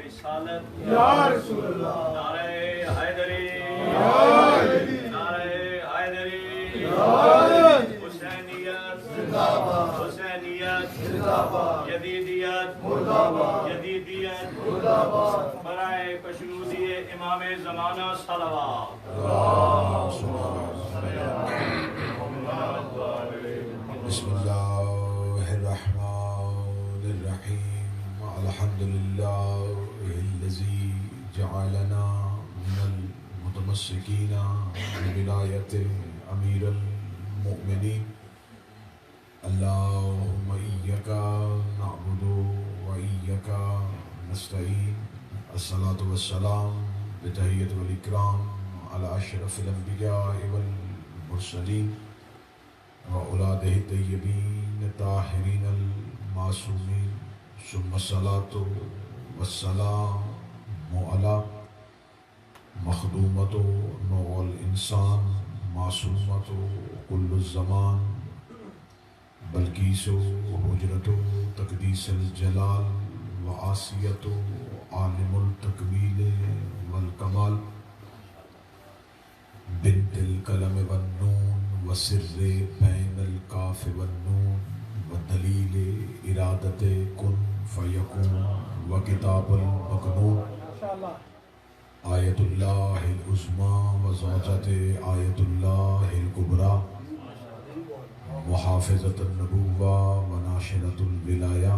رسالت یا رسول اللہ، نعرہ حیدری نعرہ حیدری حسینیت حسینیت یزیدیت یزیدیت برائے کشنودی امام زمانہ صلوات بسم اللہ الرحمن الرحیم الحمدللہ الذی جعلنا من المتمسکین بولایت امیر المؤمنین اللہم ایک نعبد و ایک نستعین الصلاة والسلام بتحیت والاکرام علی اشرف الانبیاء والمرسلین وأولادہ الطیبین الطاہرین المعصومین ثم الصلاة والسلام علی مخدومۃ نوع الانسان معصومۃ کل الزمان بلقیس حجرۃ تقدیس الجلال وآسیۃ عالم التکمیل والکمال بنت القلم والنون وسر بین الکاف والنون ودلیل ارادت کن فیکون وکتاب المکنون آیت اللہ العظمی وزوجت آیت اللہ الکبریٰ محافظۃ النبوہ وناشرۃ الولایہ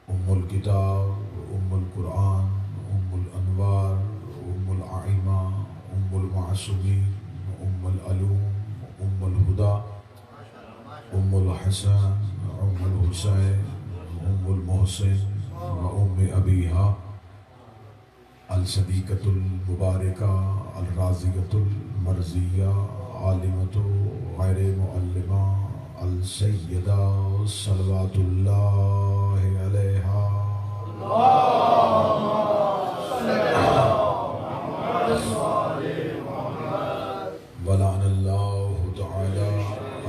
ام الکتاب ام القرآن ام الانوار ام الائمہ ام المعصومین ام العلوم ام الہدیٰ ام الحسن ام الحسین ام المحسن و ام ابیہا الصدیقۃ المبارکہ الراضیۃ المرضیہ عالمۃ غیر معلمہ السیدہ صلوات اللہ علیہا ولعن اللہ تعالی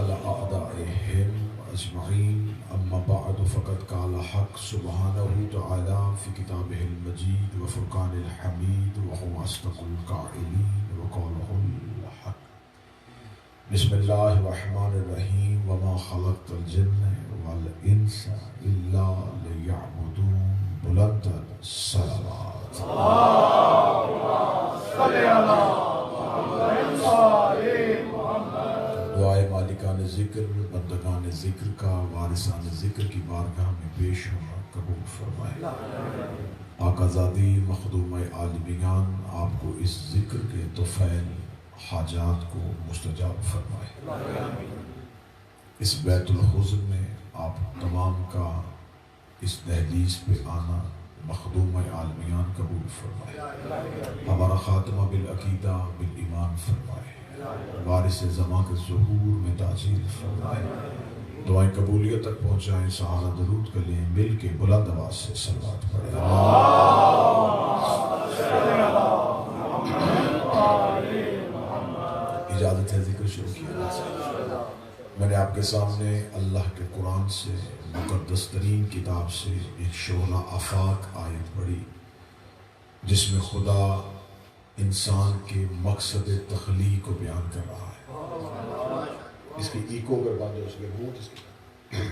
علی اعدائہم اجمعین اما بعد فقد قال حق سبحانہ تعالی فی کتابہ المجید وفرقان الحمید وهو اصدق القائلین وقولہ الحق بسم اللہ الرحمن الرحیم وما خلقت الجن والانس الا لیعبدون بلند الصلوات دعائے مالکان ذکر بندگان ذکر کا وارثان ذکر کی بارگاہ میں پیش ہونا قبول فرمائے آقا زادی مخدوم عالمیان آپ کو اس ذکر کے طفیل حاجات کو مستجاب فرمائے اس بیت الحزن میں آپ تمام کا اس دہلیز پہ آنا مخدوم عالمیان قبول فرمائے ہمارا خاتمہ بالعقیدہ بالایمان فرمائے وارث زمان کے ظہور میں تاجیل فرمائے دعائیں قبولیت تک پہنچائیں سہارا درود کر لیں مل کے بلند آواز سے صلوات پڑھیں اجازت ہے ذکر شروع کیا میں نے آپ کے سامنے اللہ کے قرآن سے مقدس ترین کتاب سے ایک شعلہ آفاق آیت پڑھی جس میں خدا انسان کے مقصد تخلیق کو بیان کر رہا ہے اس کی ایکو کر بات ہے اس کے بھوت اس کی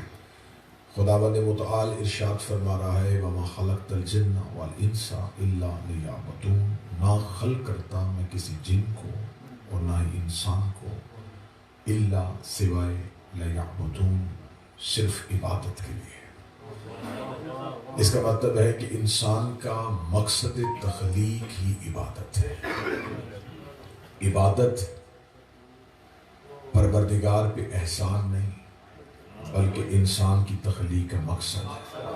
خداوند متعال ارشاد فرما رہا ہے وَمَا خَلَقْتَ الْجِنَّ وَالْإِنسَ إِلَّا لِيَعْبُدُونَ نہ خلق کرتا میں کسی جن کو اور نہ ہی انسان کو الا سوائے لیعبدون صرف عبادت کے لیے اس کا مطلب ہے کہ انسان کا مقصد تخلیق ہی عبادت ہے عبادت پروردگار پہ احسان نہیں بلکہ انسان کی تخلیق کا مقصد ہے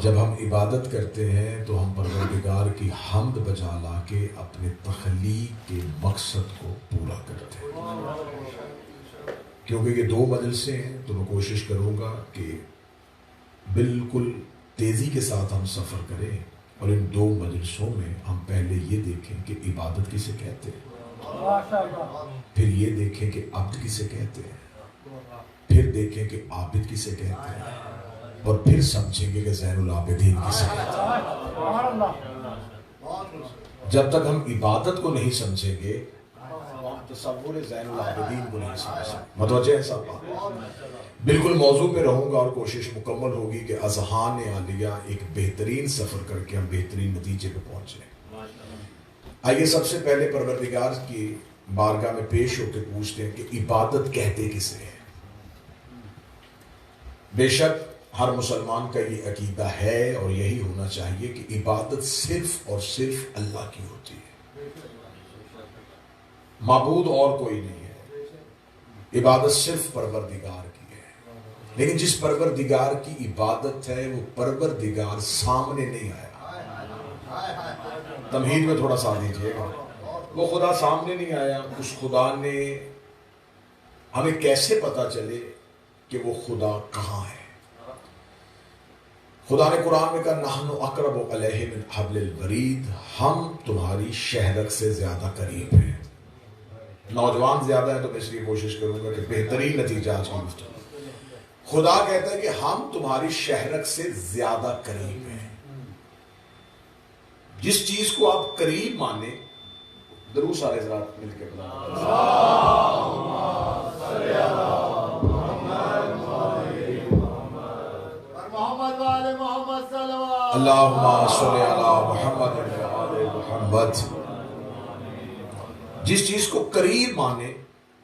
جب ہم عبادت کرتے ہیں تو ہم پروردگار کی حمد بجا لا کے اپنے تخلیق کے مقصد کو پورا کرتے ہیں کیونکہ یہ دو مجلسیں ہیں تو میں کوشش کروں گا کہ بالکل تیزی کے ساتھ ہم سفر کریں اور ان دو مجلسوں میں ہم پہلے یہ دیکھیں کہ عبادت کسے کہتے ہیں پھر یہ دیکھیں کہ عبد کسے کہتے ہیں پھر دیکھیں کہ عابد کسے کہتے ہیں اور پھر سمجھیں گے کہ زین العابدین کسے کہتے ہیں۔ جب تک ہم عبادت کو نہیں سمجھیں گے ہم تصور زین العابدین کو نہیں سمجھ سکتے۔ متوجہ ہے صاحب؟ بالکل موضوع میں رہوں گا اور کوشش مکمل ہوگی کہ اذہان عالیہ ایک بہترین سفر کر کے ہم بہترین نتیجے پہ پہنچیں۔ آئیے سب سے پہلے پروردگار کی بارگاہ میں پیش ہو کے پوچھتے ہیں کہ عبادت کہتے کسے ہیں؟ بے شک ہر مسلمان کا یہ عقیدہ ہے اور یہی ہونا چاہیے کہ عبادت صرف اور صرف اللہ کی ہوتی ہے، معبود اور کوئی نہیں ہے، عبادت صرف پروردگار کی ہے۔ لیکن جس پروردگار کی عبادت ہے وہ پروردگار سامنے نہیں آیا۔ تمہید میں تھوڑا ساتھ دیجیے گا، وہ خدا سامنے نہیں آیا۔ اس خدا نے ہمیں کیسے پتا چلے کہ وہ خدا کہاں ہے؟ خدا نے قرآن میں کہا نحن اقرب الیہ من حبل الورید، ہم تمہاری شہرک سے زیادہ قریب ہیں۔ نوجوان زیادہ ہیں تو میں اس لیے کوشش کروں گا کہ بہترین نتیجہ آج کی گفتگو۔ خدا کہتا ہے کہ ہم تمہاری شہرک سے زیادہ قریب ہیں۔ جس چیز کو آپ قریب مانے، درود سارے حضرات مل کے اللہم صلی علی محمد وعلی محمد۔ جس چیز کو قریب مانے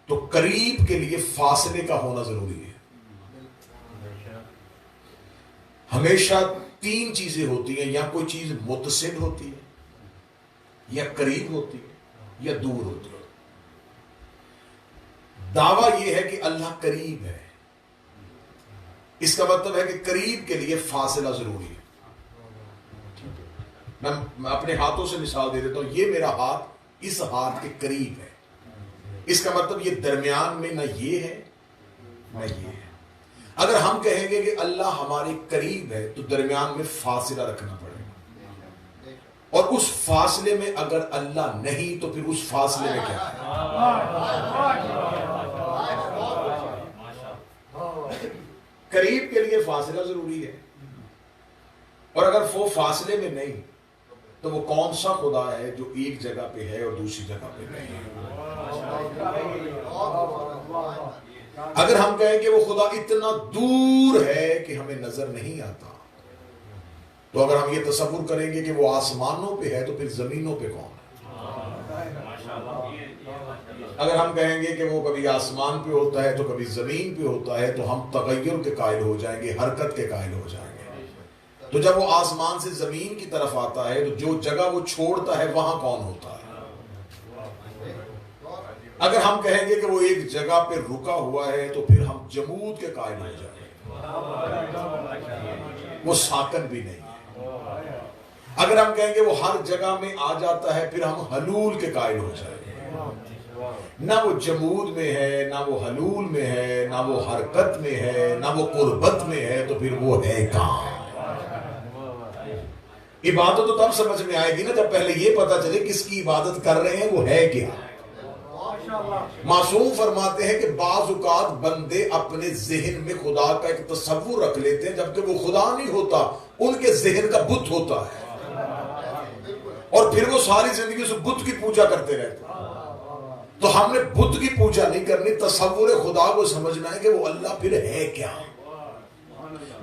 تو قریب کے لیے فاصلے کا ہونا ضروری ہے۔ ہمیشہ تین چیزیں ہوتی ہیں، یا کوئی چیز متصل ہوتی ہے، یا قریب ہوتی ہے، یا دور ہوتی ہے۔ دعویٰ یہ ہے کہ اللہ قریب ہے، اس کا مطلب ہے کہ قریب کے لیے فاصلہ ضروری ہے۔ میں اپنے ہاتھوں سے مثال دے دیتا ہوں، یہ میرا ہاتھ اس ہاتھ کے قریب ہے، اس کا مطلب یہ درمیان میں نہ یہ ہے نہ یہ ہے۔ اگر ہم کہیں گے کہ اللہ ہمارے قریب ہے تو درمیان میں فاصلہ رکھنا پڑے گا، اور اس فاصلے میں اگر اللہ نہیں تو پھر اس فاصلے میں کیا ہے؟ قریب کے لیے فاصلہ ضروری ہے، اور اگر وہ فاصلے میں نہیں تو وہ کون سا خدا ہے جو ایک جگہ پہ ہے اور دوسری جگہ پہ نہیں ہے؟ اگر ہم کہیں کہ وہ خدا اتنا دور ہے کہ ہمیں نظر نہیں آتا، تو اگر ہم یہ تصور کریں گے کہ وہ آسمانوں پہ ہے تو پھر زمینوں پہ کون ہے؟ اگر ہم کہیں گے کہ وہ کبھی آسمان پہ ہوتا ہے تو کبھی زمین پہ ہوتا ہے تو ہم تغیر کے قائل ہو جائیں گے، حرکت کے قائل ہو جائیں گے۔ تو جب وہ آسمان سے زمین کی طرف آتا ہے تو جو جگہ وہ چھوڑتا ہے وہاں کون ہوتا ہے؟ اگر ہم کہیں گے کہ وہ ایک جگہ پہ رکا ہوا ہے تو پھر ہم جمود کے قائل ہو جائیں گے، وہ ساکن بھی نہیں ہے۔ اگر ہم کہیں گے وہ ہر جگہ میں آ جاتا ہے پھر ہم حلول کے قائل ہو جائیں گے۔ نہ وہ جمود میں ہے، نہ وہ حلول میں ہے، نہ وہ حرکت میں ہے، نہ وہ قربت میں ہے، تو پھر وہ ہے کہاں؟ عبادت تو تب سمجھ میں آئے گی نا جب پہلے یہ پتا چلے کس کی عبادت کر رہے ہیں، وہ ہے کیا۔ معصوم فرماتے ہیں کہ بعض اوقات بندے اپنے ذہن میں خدا کا ایک تصور رکھ لیتے ہیں، جبکہ وہ خدا نہیں ہوتا، ان کے ذہن کا بت ہوتا ہے، اور پھر وہ ساری زندگی اس بت کی پوجا کرتے رہتے ہیں۔ تو ہم نے بت کی پوجا نہیں کرنی، تصور خدا کو سمجھنا ہے کہ وہ اللہ پھر ہے کیا۔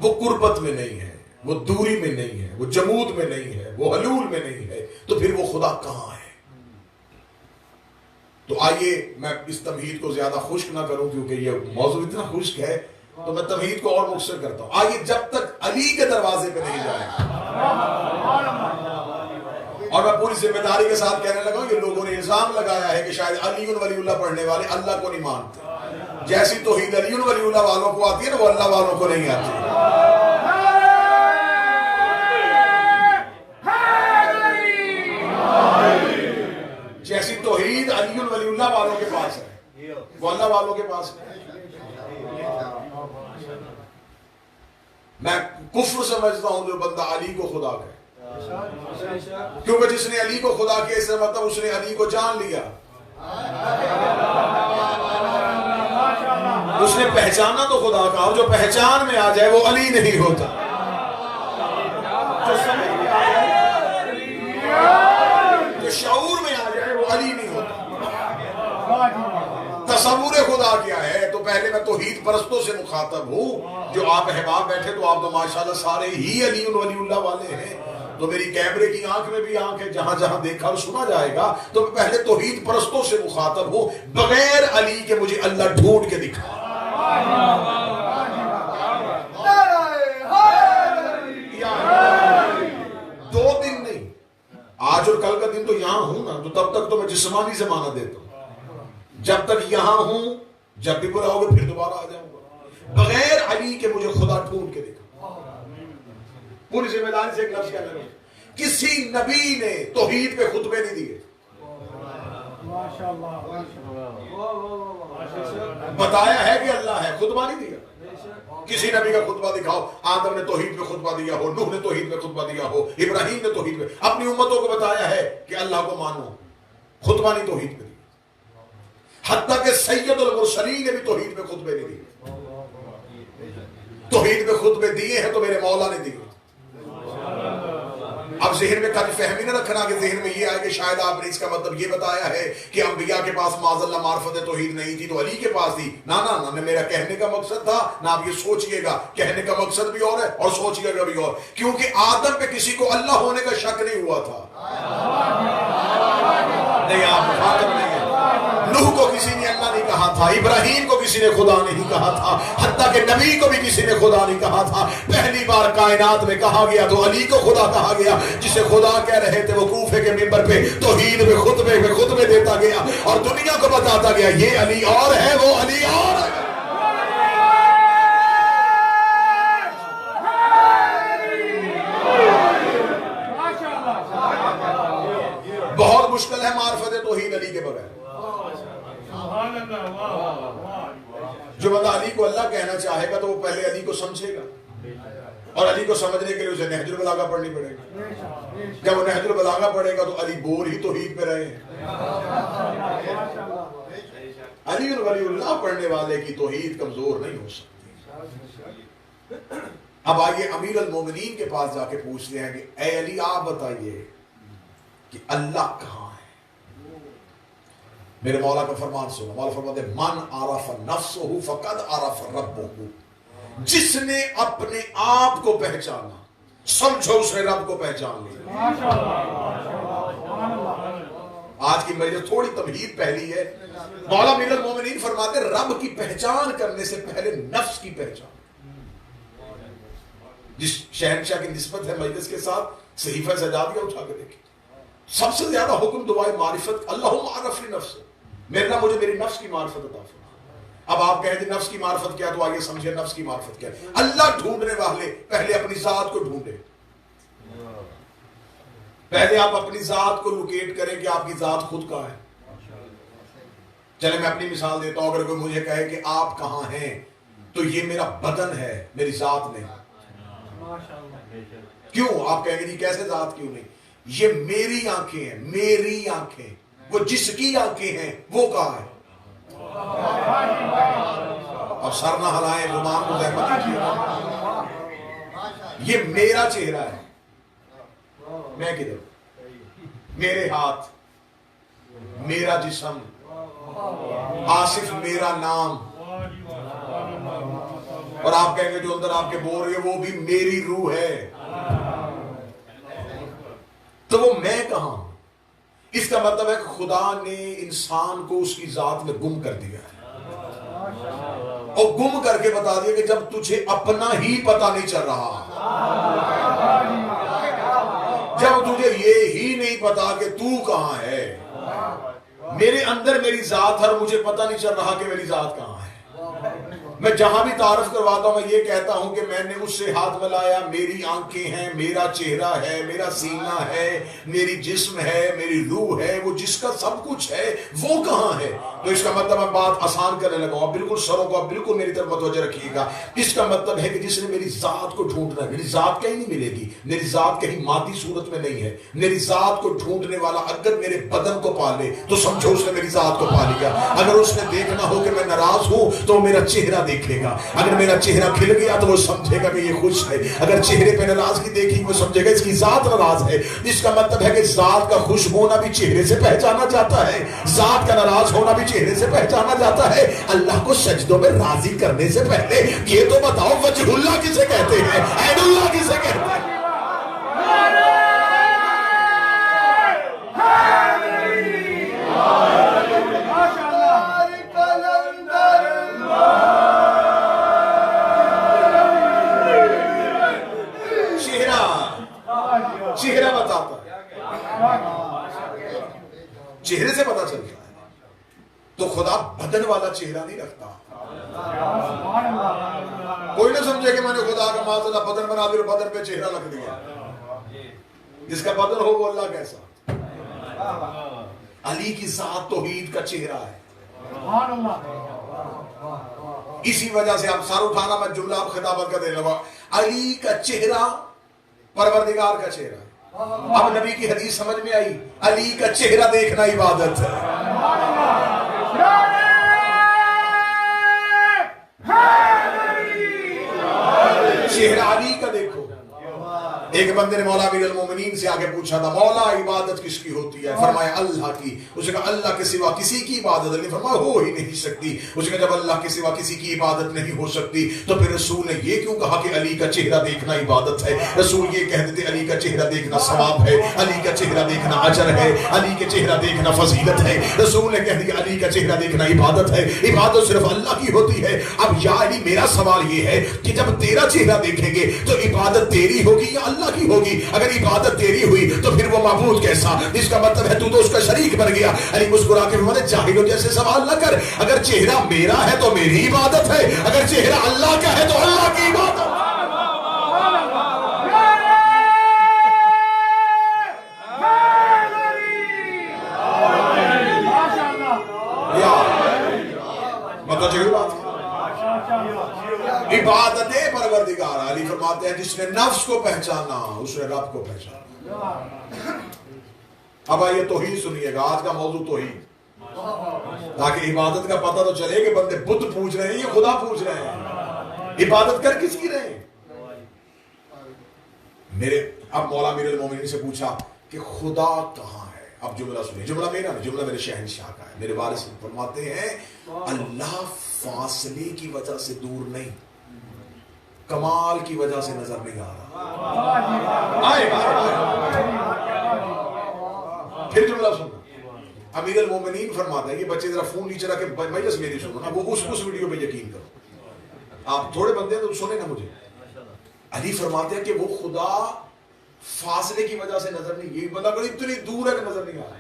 وہ قربت میں نہیں ہے، وہ دوری میں نہیں ہے، وہ جمود میں نہیں ہے، وہ حلول میں نہیں ہے، تو پھر وہ خدا کہاں ہے؟ تو آئیے میں اس تمہید کو زیادہ خشک نہ کروں کیونکہ یہ موضوع اتنا خشک ہے، تو میں تمہید کو اور مختصر کرتا ہوں۔ آئیے جب تک علی کے دروازے پہ نہیں جائیں، اور میں پوری ذمہ داری کے ساتھ کہنے لگا ہوں کہ لوگوں نے الزام لگایا ہے کہ شاید علی ولی اللہ پڑھنے والے اللہ کو نہیں مانتے، جیسی توحید علی ولی اللہ والوں کو آتی ہے نا وہ اللہ والوں کو نہیں آتی۔ جیسی توحید علی ولی اللہ والوں کے پاس ہے وہ اللہ والوں کے پاس ہے۔ میں کفر سمجھتا ہوں جو بندہ علی کو خدا کہے، کیونکہ جس نے علی کو خدا کیا اس سے مطلب اس نے علی کو جان لیا۔ اس نے پہچانا تو خدا کا، اور جو پہچان میں آ جائے وہ علی نہیں ہوتا. جو شعور میں آ جائے وہ علی نہیں ہوتا. تصور خدا کیا ہے؟ تو پہلے میں توحید پرستوں سے مخاطب ہوں. جو آپ احباب بیٹھے تو آپ تو ماشاءاللہ سارے ہی علی اللہ والے ہیں. تو میری کیمرے کی آنکھ میں بھی آنکھ ہے، جہاں جہاں دیکھا اور سنا جائے گا. تو میں پہلے توحید پرستوں سے مخاطب ہوں. بغیر علی کے مجھے اللہ ڈھونڈ کے دکھا. دو دن نہیں، آج اور کل کا دن تو یہاں ہوں نا، تو تب تک تو میں جسمانی زمانہ دیتا ہوں. جب تک یہاں ہوں، جب بھی بلاؤ گے پھر دوبارہ آ جاؤں گا. بغیر علی کے مجھے خدا ڈھونڈ کے دکھا. پوری ذمہ داری سے ایک لفظ کہہ رہا ہوں، کسی نبی نے توحید پہ خطبے نہیں دیے. بتایا ہے کہ اللہ ہے، خطبہ نہیں دیا. کسی نبی کا خطبہ دکھاؤ. آدم نے توحید پہ خطبہ دیا ہو، نوح نے توحید پہ خطبہ دیا ہو، ابراہیم نے توحید پہ اپنی امتوں کو بتایا ہے کہ اللہ کو مانو. خطبہ نہیں توحید پہ دیا. حتیٰ کہ سید المرسلین نے بھی توحید پہ خطبے نہیں دیے. توحید پہ خطبے دیے ہیں تو میرے مولا نے دیے. اب ذہن میں کبھی فہمی نہ رکھنا کہ ذہن میں یہ آئے کہ شاید آپ نے اس کا مطلب یہ بتایا ہے کہ انبیاء کے پاس معاذ اللہ معرفت توحید نہیں تھی تو علی کے پاس تھی. نہ میرا کہنے کا مقصد تھا نہ آپ یہ سوچئے گا. کہنے کا مقصد بھی اور ہے اور سوچئے گا بھی اور. کیونکہ آدم پہ کسی کو اللہ ہونے کا شک نہیں ہوا تھا. نہیں، آپ مخاطب نہیں ہیں. نوح کو کسی نے اللہ نہیں کہا تھا، ابراہیم کو کسی نے خدا نہیں کہا تھا، حتیٰ کہ نبی کو بھی کسی نے خدا نہیں کہا تھا. پہلی بار کائنات میں کہا گیا تو علی کو خدا کہا گیا. جسے خدا کہہ رہے تھے وہ کوفے کے منبر پہ توحید میں خطبے دیتا گیا اور دنیا کو بتاتا گیا یہ علی اور ہے، وہ علی اور ہے. بہت مشکل ہے معرفت توحید علی کے بغیر. جو بندہ علی کو اللہ کہنا چاہے گا تو وہ پہلے علی کو سمجھے گا، اور علی کو سمجھنے کے لیے اسے نہج البلاغہ پڑھنی پڑے گی. جب وہ نہج البلاغہ پڑھے گا تو علی بور ہی توحید پہ رہے ہیں. علی ولی اللہ پڑھنے والے کی توحید کمزور نہیں ہو سکتی. اب آئیے امیر المومنین کے پاس جا کے پوچھتے ہیں کہ اے علی آپ بتائیے کہ اللہ کہاں ہے. میرے مولا کا فرمان سنو. مولا فرماتے ہیں من عرف نفسہ فقد عرف ربہ. جس نے اپنے آپ کو پہچانا سمجھو اس نے رب کو پہچان لیا. آج کی مجلس تھوڑی تمہید پہلی ہے. مولا امیر المومنین فرماتے ہیں رب کی پہچان کرنے سے پہلے نفس کی پہچان. جس شہنشاہ کی نسبت ہے مجلس کے ساتھ صحیفہ سجادیہ اٹھا کے دیکھیں. سب سے زیادہ حکم دعائے معرفت اللہم عرفنی نفس. میرے اللہ مجھے میری نفس کی معرفت عطا فرما. اب آپ کہیں کہ نفس کی معرفت کیا، تو آگے سمجھے نفس کی معرفت کیا. اللہ ڈھونڈنے والے پہلے اپنی ذات کو ڈھونڈے. پہلے آپ اپنی ذات کو لوکیٹ کریں کہ آپ کی ذات خود کہاں ہے. چلے میں اپنی مثال دیتا ہوں. اگر کوئی مجھے کہے کہ آپ کہاں ہیں تو یہ میرا بدن ہے، میری ذات نہیں. کیوں؟ آپ کہیں گے جی کیسے ذات کیوں نہیں؟ یہ میری آنکھیں ہیں، میری آنکھیں. وہ جس کی آنکھیں ہیں وہ کہاں ہے؟ اب سر نہ ہلائیں، زبان کو زحمت کیجیے. یہ میرا چہرہ ہے. میں کدھر؟ میرے ہاتھ، میرا جسم، آصف میرا نام. اور آپ کہیں گے جو اندر آپ کے بول رہی ہے وہ بھی میری روح ہے. تو وہ میں کہاں؟ اس کا مطلب ہے کہ خدا نے انسان کو اس کی ذات میں گم کر دیا ہے، اور گم کر کے بتا دیا کہ جب تجھے اپنا ہی پتہ نہیں چل رہا، جب تجھے یہ ہی نہیں پتا کہ تو کہاں ہے. میرے اندر میری ذات ہے اور مجھے پتہ نہیں چل رہا کہ میری ذات کہاں ہے. میں جہاں بھی تعارف کرواتا ہوں میں یہ کہتا ہوں کہ میں نے اس سے ہاتھ ملایا، میری آنکھیں ہیں، میرا چہرہ ہے، میرا سینہ ہے، میری جسم ہے، میری روح ہے، وہ جس کا سب کچھ ہے وہ کہاں ہے؟ تو اس کا مطلب میں بات آسان کرنے لگا ہوں، بالکل سروں کو آپ بالکل میری طرف متوجہ رکھیے گا۔ اس کا مطلب ہے کہ جس نے میری ذات کو ڈھونڈنا ہے، میری ذات کہیں نہیں ملے گی، میری ذات کہیں مادی صورت میں نہیں ہے، میری ذات کو ڈھونڈنے والا اگر میرے بدن کو پا لے تو سمجھو اس نے میری ذات کو پا لیا۔ اگر اس نے دیکھنا ہو کہ میں ناراض ہوں تو میرا چہرہ دیکھے گا، اگر میرا چہرہ کھل گیا تو وہ سمجھے گا کہ یہ خوش ہے، اگر چہرے پہ ناراضگی دیکھی وہ سمجھے گا اس کی ذات ناراض ہے۔ اس کا مطلب ہے کہ ذات کا خوش ہونا بھی چہرے سے پہچانا جاتا ہے، ذات کا ناراض ہونا بھی چہرے سے پہچانا جاتا ہے۔ اللہ کو سجدوں میں راضی کرنے سے پہلے یہ تو بتاؤ وجہ اللہ کسے کہتے ہیں، عین اللہ کسے کہتے ہیں؟ چہرہ بتاتا ہے، چہرے سے پتا چلتا ہے۔ تو خدا بدن والا چہرہ نہیں رکھتا۔ کوئی نہ سمجھے کہ میں نے خدا کا معاذ بدن بنا دیا اور بدن پہ چہرہ رکھ دیا۔ جس کا بدن ہو وہ اللہ کیسا؟ علی کی ذات توحید کا چہرہ ہے۔ اسی وجہ سے آپ سر اٹھانا، میں جملہ آپ خطابت کا دے لگا، علی کا چہرہ پروردگار کا چہرہ۔ اب نبی کی حدیث سمجھ میں آئی، علی کا چہرہ دیکھنا عبادت ہے۔ چہرہ علی کا دیکھو۔ ایک بندے نے مولا امیر المومنین سے آگے پوچھا تھا، مولا عبادت کس کی ہوتی ہے؟ فرمایا اللہ کی۔ اس نے کہا اللہ کے سوا کسی کی عبادت نہیں؟ فرمایا ہو ہی نہیں سکتی۔ اس نے کہا جب اللہ کے سوا کسی کی عبادت نہیں ہو سکتی تو پھر رسول نے یہ کیوں کہا کہ علی کا چہرہ دیکھنا عبادت ہے؟ رسول یہ کہہ دیتے علی کا چہرہ دیکھنا ثواب ہے، علی کا چہرہ دیکھنا اجر ہے، علی کے چہرہ دیکھنا فضیلت ہے۔ رسول نے کہہ دیا علی کا چہرہ دیکھنا عبادت ہے، عبادت صرف اللہ کی ہوتی ہے۔ اب یا علی میرا سوال یہ ہے کہ جب تیرا چہرہ دیکھیں گے تو عبادت تیری ہوگی یا اللہ کی ہوگی؟ اگر عبادت تیری ہوئی تو پھر وہ معبود کیسا؟ اس کا مطلب ہے تو اس کا شریک بن گیا۔ علی مسکرا کے فرماتے جاہلوں جیسے سوال نہ کر، اگر چہرہ میرا ہے تو میری عبادت ہے، اگر چہرہ اللہ کا ہے تو اللہ کی عبادت۔ مطلب چہرہ بات عبادت پروردگار۔ علی فرماتے ہیں جس نے نفس کو پہچانا اس نے رب کو پہچانا۔ اب آئیے توحید سنیے گا، آج کا موضوع توحید، تاکہ عبادت کا پتہ تو چلے کہ بندے بت پوچھ رہے ہیں یا خدا پوچھ رہے ہیں، عبادت کر کس کی رہے ہیں؟ اب مولا امیر المومنین سے پوچھا کہ خدا کہاں ہے؟ اب جملہ سنیے، جملہ میرا نہیں، جملہ میرے شہنشاہ کا ہے۔ میرے وارث فرماتے ہیں اللہ فاصلے کی وجہ سے دور نہیں، کمال کی وجہ سے نظر نہیں آ رہا۔ پھر جملہ سننا، امیر المومنین فرماتا ہے یہ بچے ذرا فون نیچے رکھ کے مجلس میری سنو نا، وہ اس ویڈیو پہ یقین کرو، آپ تھوڑے بندے ہیں تو سنیں نا مجھے۔ علی فرماتے ہیں کہ وہ خدا فاصلے کی وجہ سے نظر نہیں، یہ بندہ بڑی اتنی دور ہے کہ نظر نہیں آ رہا۔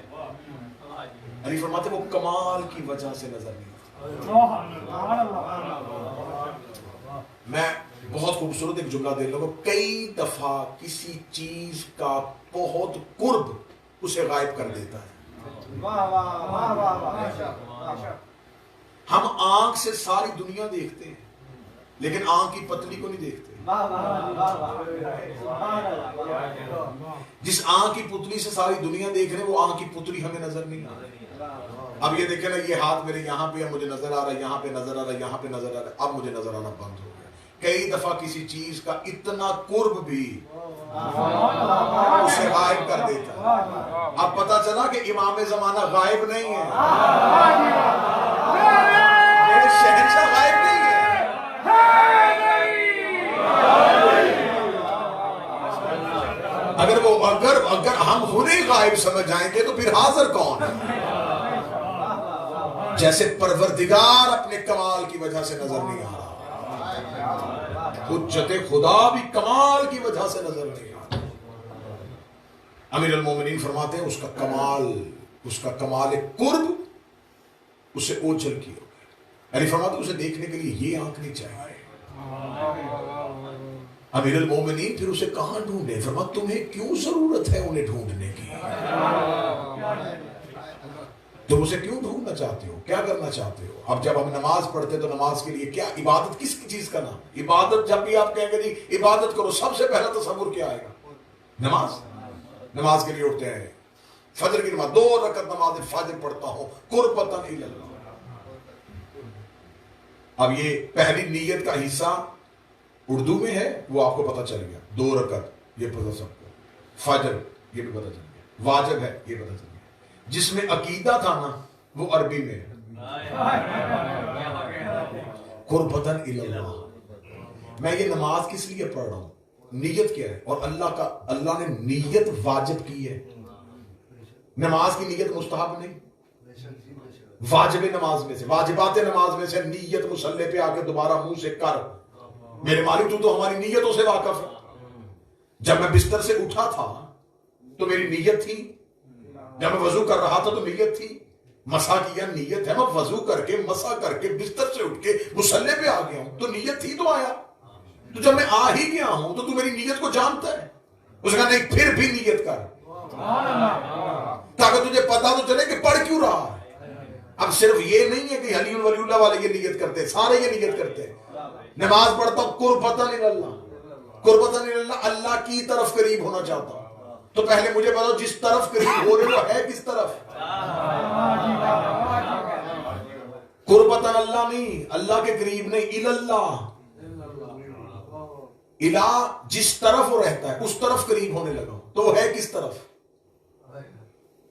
علی فرماتے ہیں وہ کمال کی وجہ سے نظر نہیں آ رہا۔ میں بہت خوبصورت ایک جملہ دے لوں گا، کئی دفعہ کسی چیز کا بہت قرب اسے غائب کر دیتا ہے۔ ہم آنکھ سے ساری دنیا دیکھتے ہیں لیکن آنکھ کی پتلی کو نہیں دیکھتے۔ جس آنکھ کی پتلی سے ساری دنیا دیکھ رہے ہیں وہ آنکھ کی پتلی ہمیں نظر نہیں آ رہی۔ اب یہ دیکھیں نا، یہ ہاتھ میرے یہاں پہ مجھے نظر آ رہا ہے، یہاں پہ نظر آ رہا ہے، یہاں پہ نظر آ رہا ہے، اب مجھے نظر آنا بند ہو گیا۔ کئی دفعہ کسی چیز کا اتنا قرب بھی اسے غائب کر دیتا ہے۔ اب پتا چلا کہ امام زمانہ غائب نہیں ہے، میرے شہنشاہ غائب نہیں ہے۔ اگر ہم انہیں غائب سمجھ جائیں گے تو پھر حاضر کون ہے؟ جیسے پروردگار اپنے کمال کی وجہ سے نظر نہیں آ رہا، حجت خدا بھی کمال کی وجہ سے نظر نہیں آ رہا۔ امیر المومنین فرماتے ہیں اس کا کمال قرب اسے اوجھل کیا۔ یعنی فرماتے اسے دیکھنے کے لیے یہ آنکھ نہیں چاہیے. امیر المومنین پھر اسے کہاں ڈھونڈے؟ فرماتے تمہیں کیوں ضرورت ہے انہیں ڈھونڈنے کی؟ تم اسے کیوں ڈھونڈنا چاہتے ہو؟ کیا کرنا چاہتے ہو؟ اب جب ہم نماز پڑھتے تو نماز کے لیے کیا عبادت کس چیز کا نام؟ عبادت جب بھی آپ کہیں گے جی عبادت کرو، سب سے پہلا تصور کیا آئے گا؟ نماز. نماز کے لیے اٹھتے ہیں، فجر کی نماز 2 رکعت نماز فجر پڑھتا ہوں قربتاً الی اللہ. اب یہ پہلی نیت کا حصہ اردو میں ہے، وہ آپ کو پتہ چل گیا. 2 رکعت یہ پتہ سب کو، فجر یہ بھی پتہ چل گیا، واجب ہے یہ پتہ چل گیا. جس میں عقیدہ تھا نا وہ عربی میں قربتاً الی اللہ. میں یہ نماز کس لیے پڑھ رہا ہوں؟ نیت کیا ہے؟ اور اللہ نے نیت واجب کی ہے. نماز کی نیت مستحب نہیں، واجب نماز میں سے، واجبات نماز میں سے نیت مصلی پہ آ کے دوبارہ منہ سے کر. میرے مالک تو ہماری نیتوں سے واقف ہے. جب میں بستر سے اٹھا تھا تو میری نیت تھی، جب میں وضو کر رہا تھا تو نیت تھی، مسا کیا نیت ہے، میں وضو کر کے مسا کر کے بستر سے اٹھ کے مصلی پہ آ گیا ہوں تو نیت تھی تو آیا. تو جب میں آ ہی گیا ہوں تو میری نیت کو جانتا ہے. اس نے کہا نہیں پھر بھی نیت کر تاکہ تجھے پتا تو چلے کہ پڑھ کیوں رہا ہے. اب صرف یہ نہیں ہے کہ علی ولی اللہ والے یہ نیت کرتے، سارے یہ نیت کرتے ہیں. نماز پڑھتا ہوں قربتاً الی اللہ، قربتاً الی اللہ، اللہ کی طرف قریب ہونا چاہتا ہوں. تو پہلے مجھے بتاؤ جس طرف قریب ہو رہے وہ ہے کس طرف؟ قربتاً اللہ نہیں، اللہ کے قریب نہیں، الی اللہ. الہ جس طرف وہ رہتا ہے اس طرف قریب ہونے لگا تو وہ ہے کس طرف؟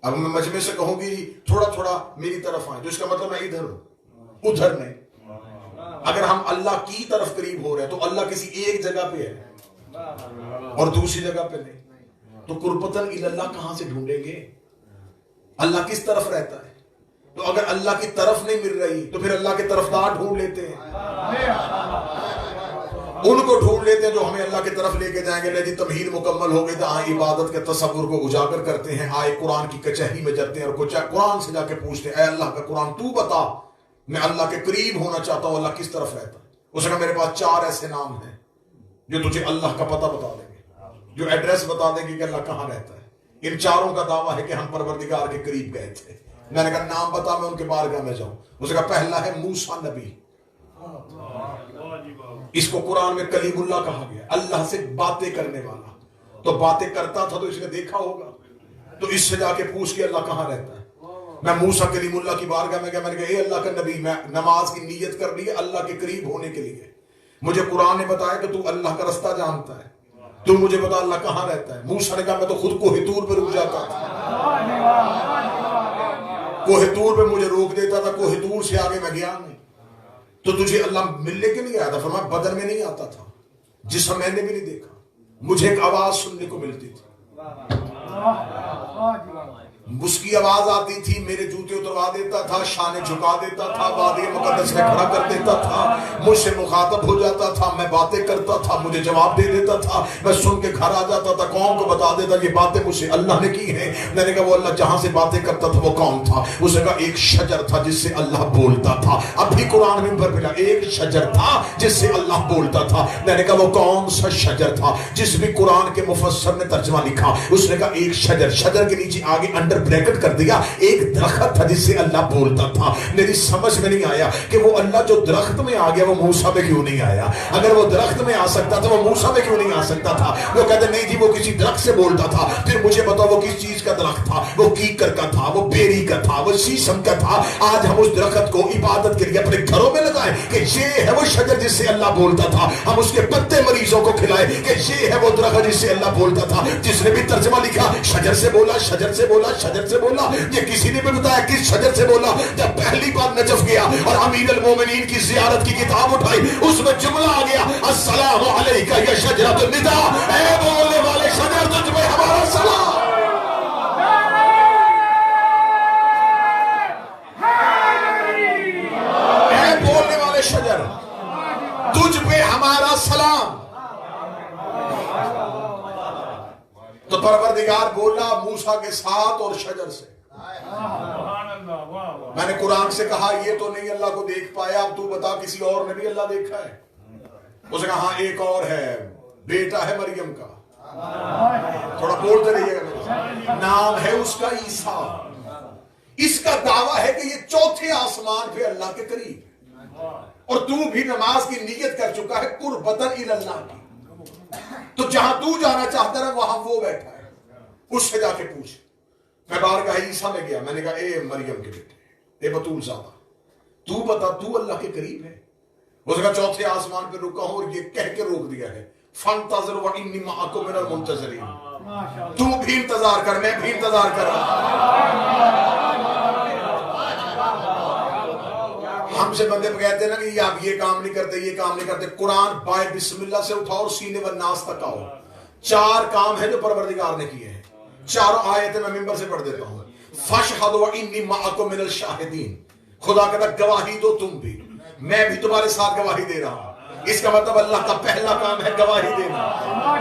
اب میں مجمع سے کہوں گی تھوڑا تھوڑا میری طرف آئیں تو اس کا مطلب میں ادھر ہوں، ادھر نہیں. اگر ہم اللہ کی طرف قریب ہو رہے ہیں تو اللہ کسی ایک جگہ پہ ہے اور دوسری جگہ پہ نہیں. تو قربتاً الی اللہ کہاں سے ڈھونڈیں گے؟ اللہ کس طرف رہتا ہے؟ تو اگر اللہ کی طرف نہیں مل رہی تو پھر اللہ کے طرفدار ڈھونڈ لیتے ہیں، ان کو ڈھونڈ لیتے ہیں جو ہمیں اللہ کی طرف لے کے جائیں گے. جی تمہید مکمل ہو گئی تو آئیں عبادت کے تصور کو اجاگر کرتے ہیں، آئے قرآن کی کچہری میں جاتے ہیں اور قرآن سے جا کے پوچھتے ہیں اے اللہ کا قرآن تو بتا، میں اللہ کے قریب ہونا چاہتا ہوں، اللہ کس طرف رہتا ہے. اس نے کہا میرے پاس 4 ایسے نام ہیں جو تجھے اللہ کا پتہ بتا دیں گے، جو ایڈریس بتا دیں گے کہ اللہ کہاں رہتا ہے. ان 4 کا دعویٰ ہے کہ ہم پروردگار کے قریب گئے تھے. میں نے کہا نام بتا میں ان کے بارگاہ میں جاؤں. اس نے کہا پہلا ہے موسیٰ نبی، اس کو قرآن میں کلیم اللہ کہا گیا، اللہ سے باتیں کرنے والا. تو باتیں کرتا تھا تو اس نے دیکھا ہوگا، تو اس سے جا کے پوچھ کے اللہ کہاں رہتا ہے. میں موسیٰ کلیم اللہ کی بارگاہ میں گیا، میں نے کہا اے اللہ کا نبی میں نماز کی نیت کر لی ہے اللہ کے قریب ہونے کے لیے. مجھے قرآن نے بتایا کہ تو اللہ کا رستہ جانتا ہے، تو مجھے بتا اللہ کہاں رہتا ہے. موسیٰ نے کہا میں تو خود کوہ طور پہ رک جاتا تھا، کوہ طور پہ مجھے روک دیتا تھا، کوہ طور سے آگے میں گیا نہیں. تو تجھے اللہ ملنے کے لیے آیا تھا؟ فرمایا بدن میں نہیں آتا تھا، جسم میں نے بھی نہیں دیکھا، مجھے ایک آواز سننے کو ملتی تھی، اس کی آواز آتی تھی، میرے جوتے اتروا دیتا تھا، شانے جھکا دیتا تھا، وادی مقدس میں کھڑا کر دیتا تھا، مجھ سے مخاطب ہو جاتا تھا، میں باتیں کرتا تھا، مجھے جواب دے دیتا تھا، میں سن کے گھر آ جاتا تھا، قوم کو بتا دیتا یہ باتیں مجھ سے اللہ نے کی ہیں. میں نے کہا وہ اللہ جہاں سے باتیں کرتا تھا وہ کون تھا؟ اس نے کہا ایک شجر تھا جس سے اللہ بولتا تھا. اب بھی قرآن میں پر ملا ایک شجر تھا جس سے اللہ بولتا تھا. میں نے کہا وہ کون سا شجر تھا؟ جس بھی قرآن کے مفسر نے ترجمہ لکھا اس نے کہا ایک شجر، شجر کے نیچے آگے انڈر بریکٹ کر دیا ایک درخت تھا جس سے اللہ بولتا تھا. میری سمجھ میں نہیں آیا کہ وہ اللہ جو درخت میں آ گیا وہ موسیٰ میں کیوں نہیں آیا؟ اگر وہ درخت میں آ سکتا تھا وہ موسیٰ میں کیوں نہیں آ سکتا تھا؟ وہ کہتے نہیں جی وہ کسی درخت سے بولتا تھا. پھر مجھے بتاؤ وہ کس چیز کا درخت تھا؟ وہ کیکر کا تھا، وہ بیری کا تھا، وہ سیسم کا تھا. آج ہم اس درخت کو عبادت کے لیے اپنے گھروں میں لگائیں کہ یہ ہے وہ شجر جس سے اللہ بولتا تھا. ہم اس کے پتے مریضوں کو کھلائیں کہ یہ ہے وہ درخت جس سے اللہ بولتا تھا. جس نے بھی ترجمہ لکھا شجر سے بولا، شجر سے بولا، شجر سے بولا. یہ کسی نے بھی بتایا کس شجر سے بولا؟ جب پہلی بار نجف گیا اور امیر المومنین کی زیارت کی کتاب اٹھائی اس میں جملہ آ گیا السلام علیکہ یا شجرۃ النداء، اے بولنے والے شجر تجھ پہ ہمارا سلام. اے بولنے والے شجر تجھ پہ ہمارا سلام. تو پروردگار بولا موسیٰ کے ساتھ اور شجر سے. میں نے قرآن سے کہا یہ تو نہیں اللہ کو دیکھ پایا، اب تو بتا کسی اور نے بھی اللہ دیکھا ہے؟ اس نے کہا ہاں ایک اور ہے، بیٹا ہے مریم کا، تھوڑا بولتے رہیے گا، نام ہے اس کا عیسیٰ۔ اس کا دعویٰ ہے کہ یہ چوتھے آسمان پہ اللہ کے قریب ہے، اور تو بھی نماز کی نیت کر چکا ہے قربتاً الی اللہ کی، تو جہاں تو جانا چاہتا ہے وہاں وہ بیٹھا ہے، اس سے جا کے پوچھ۔ میں بارگاہ عیسیٰ میں گیا، میں نے کہا اے مریم کے بیٹے، اے بطول زادہ، تو بتا تو اللہ کے قریب ہے؟ اس نے کہا چوتھے آسمان پہ رکا ہوں، اور یہ کہہ کے روک دیا ہے فانتظر وانی معکم من المنتظرین، تو بھی انتظار کر، میں بھی انتظار کر رہا۔ ہم سے بندے کہتے ہیں نا کہ آپ یہ کام نہیں کرتے، یہ کام نہیں کرتے۔ قرآن بائے بسم اللہ سے اٹھاؤ اور سینے والناس تک آؤ، 4 کام ہیں جو پروردگار نے کیے ہیں، 4 آیتیں میں ممبر سے پڑھ دیتا ہوں۔ فَاشْهَدُ وَإِنِّي مَعَكُم مِّنَ الشَّاهِدِينَ، خدا کہتا گواہی دو تم بھی، میں بھی تمہارے ساتھ گواہی دے رہا ہوں۔ اس کا مطلب اللہ کا پہلا کام ہے گواہی دینا۔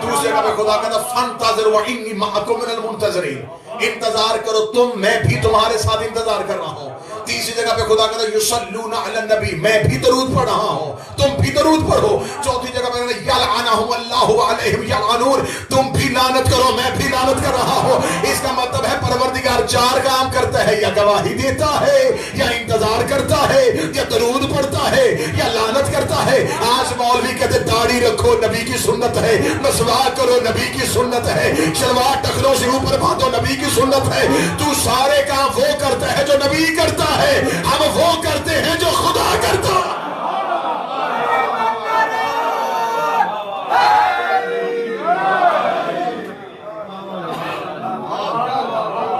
دوسرے کا خدا کہتا فَانْتَظِرْ وَإِنِّي مَعَكُم مِّنَ الْمُنْتَظِرِينَ، انتظار کرو تم، میں بھی تمہارے ساتھ انتظار کر رہا ہوں۔ تیسری جگہ پہ خدا کہتا یصلون علی النبی، میں بھی درود پڑھ رہا ہوں، تم بھی درود پڑھو۔ چوتھی جگہ پہ یلعنہم اللہ علیہم یلعنون، تم بھی لعنت کرو، میں بھی لعنت کر رہا ہوں۔ اس کا مطلب ہے پروردگار 4 کام کرتا ہے، یا گواہی دیتا ہے، یا انتظار کرتا ہے، یا درود پڑھتا ہے، یا لعنت کرتا ہے۔ آج مولوی کہتے داڑھی رکھو نبی کی سنت ہے، مسواک کرو نبی کی سنت ہے، شلوار ٹخنوں سے اوپر باندھو نبی کی سنت ہے۔ تو سارے کام وہ کرتا ہے جو نبی کرتا ہے، ہم وہ کرتے ہیں جو خدا کرتا ہے۔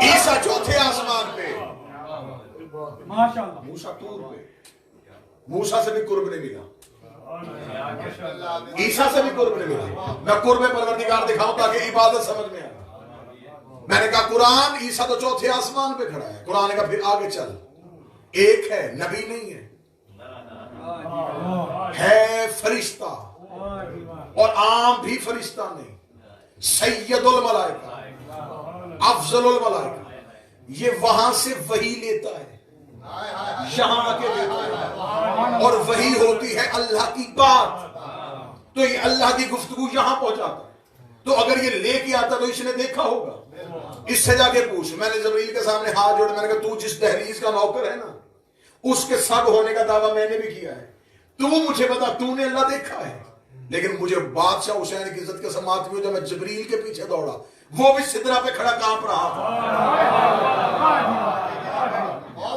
عیسیٰ چوتھے آسمان پہ، موسیٰ طور پہ، موسیٰ سے بھی قرب نہیں ملا، عیسیٰ سے بھی قرب نہیں ملا۔ میں قرب پروردگار دکھاؤں تاکہ عبادت سمجھ میں آئے۔ میں نے کہا قرآن، عیسیٰ تو چوتھے آسمان پہ کھڑا ہے، قرآن نے کہا پھر آگے چل، ایک ہے، نبی نہیں ہے فرشتہ، اور عام بھی فرشتہ نہیں، سید الملائکہ، افضل الملائکہ۔ یہ وہاں سے وحی لیتا ہے، یہاں آ کے لیتا ہے، اور وحی ہوتی ہے اللہ کی بات، تو یہ اللہ کی گفتگو یہاں پہنچاتا ہے۔ تو اگر یہ لے کے آتا تو اس نے دیکھا ہوگا۔ اس سے جا کے پوچھ، میں نے جبریل کے سامنے ہاتھ جوڑے، میں نے کہا تو جس دہلیز کا نوکر ہے نا، اس کے سب ہونے کا دعویٰ میں نے بھی کیا ہے، تو مجھے بتا تو نے اللہ دیکھا ہے؟ لیکن مجھے بادشاہ حسین کی عزت کے سماعت ہوئی، جب میں جبریل کے پیچھے دوڑا، وہ بھی سدرہ پہ کھڑا کانپ رہا تھا۔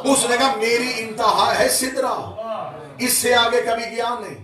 اس نے کہا میری انتہا ہے سدرہ، اس سے آگے کبھی گیا نہیں۔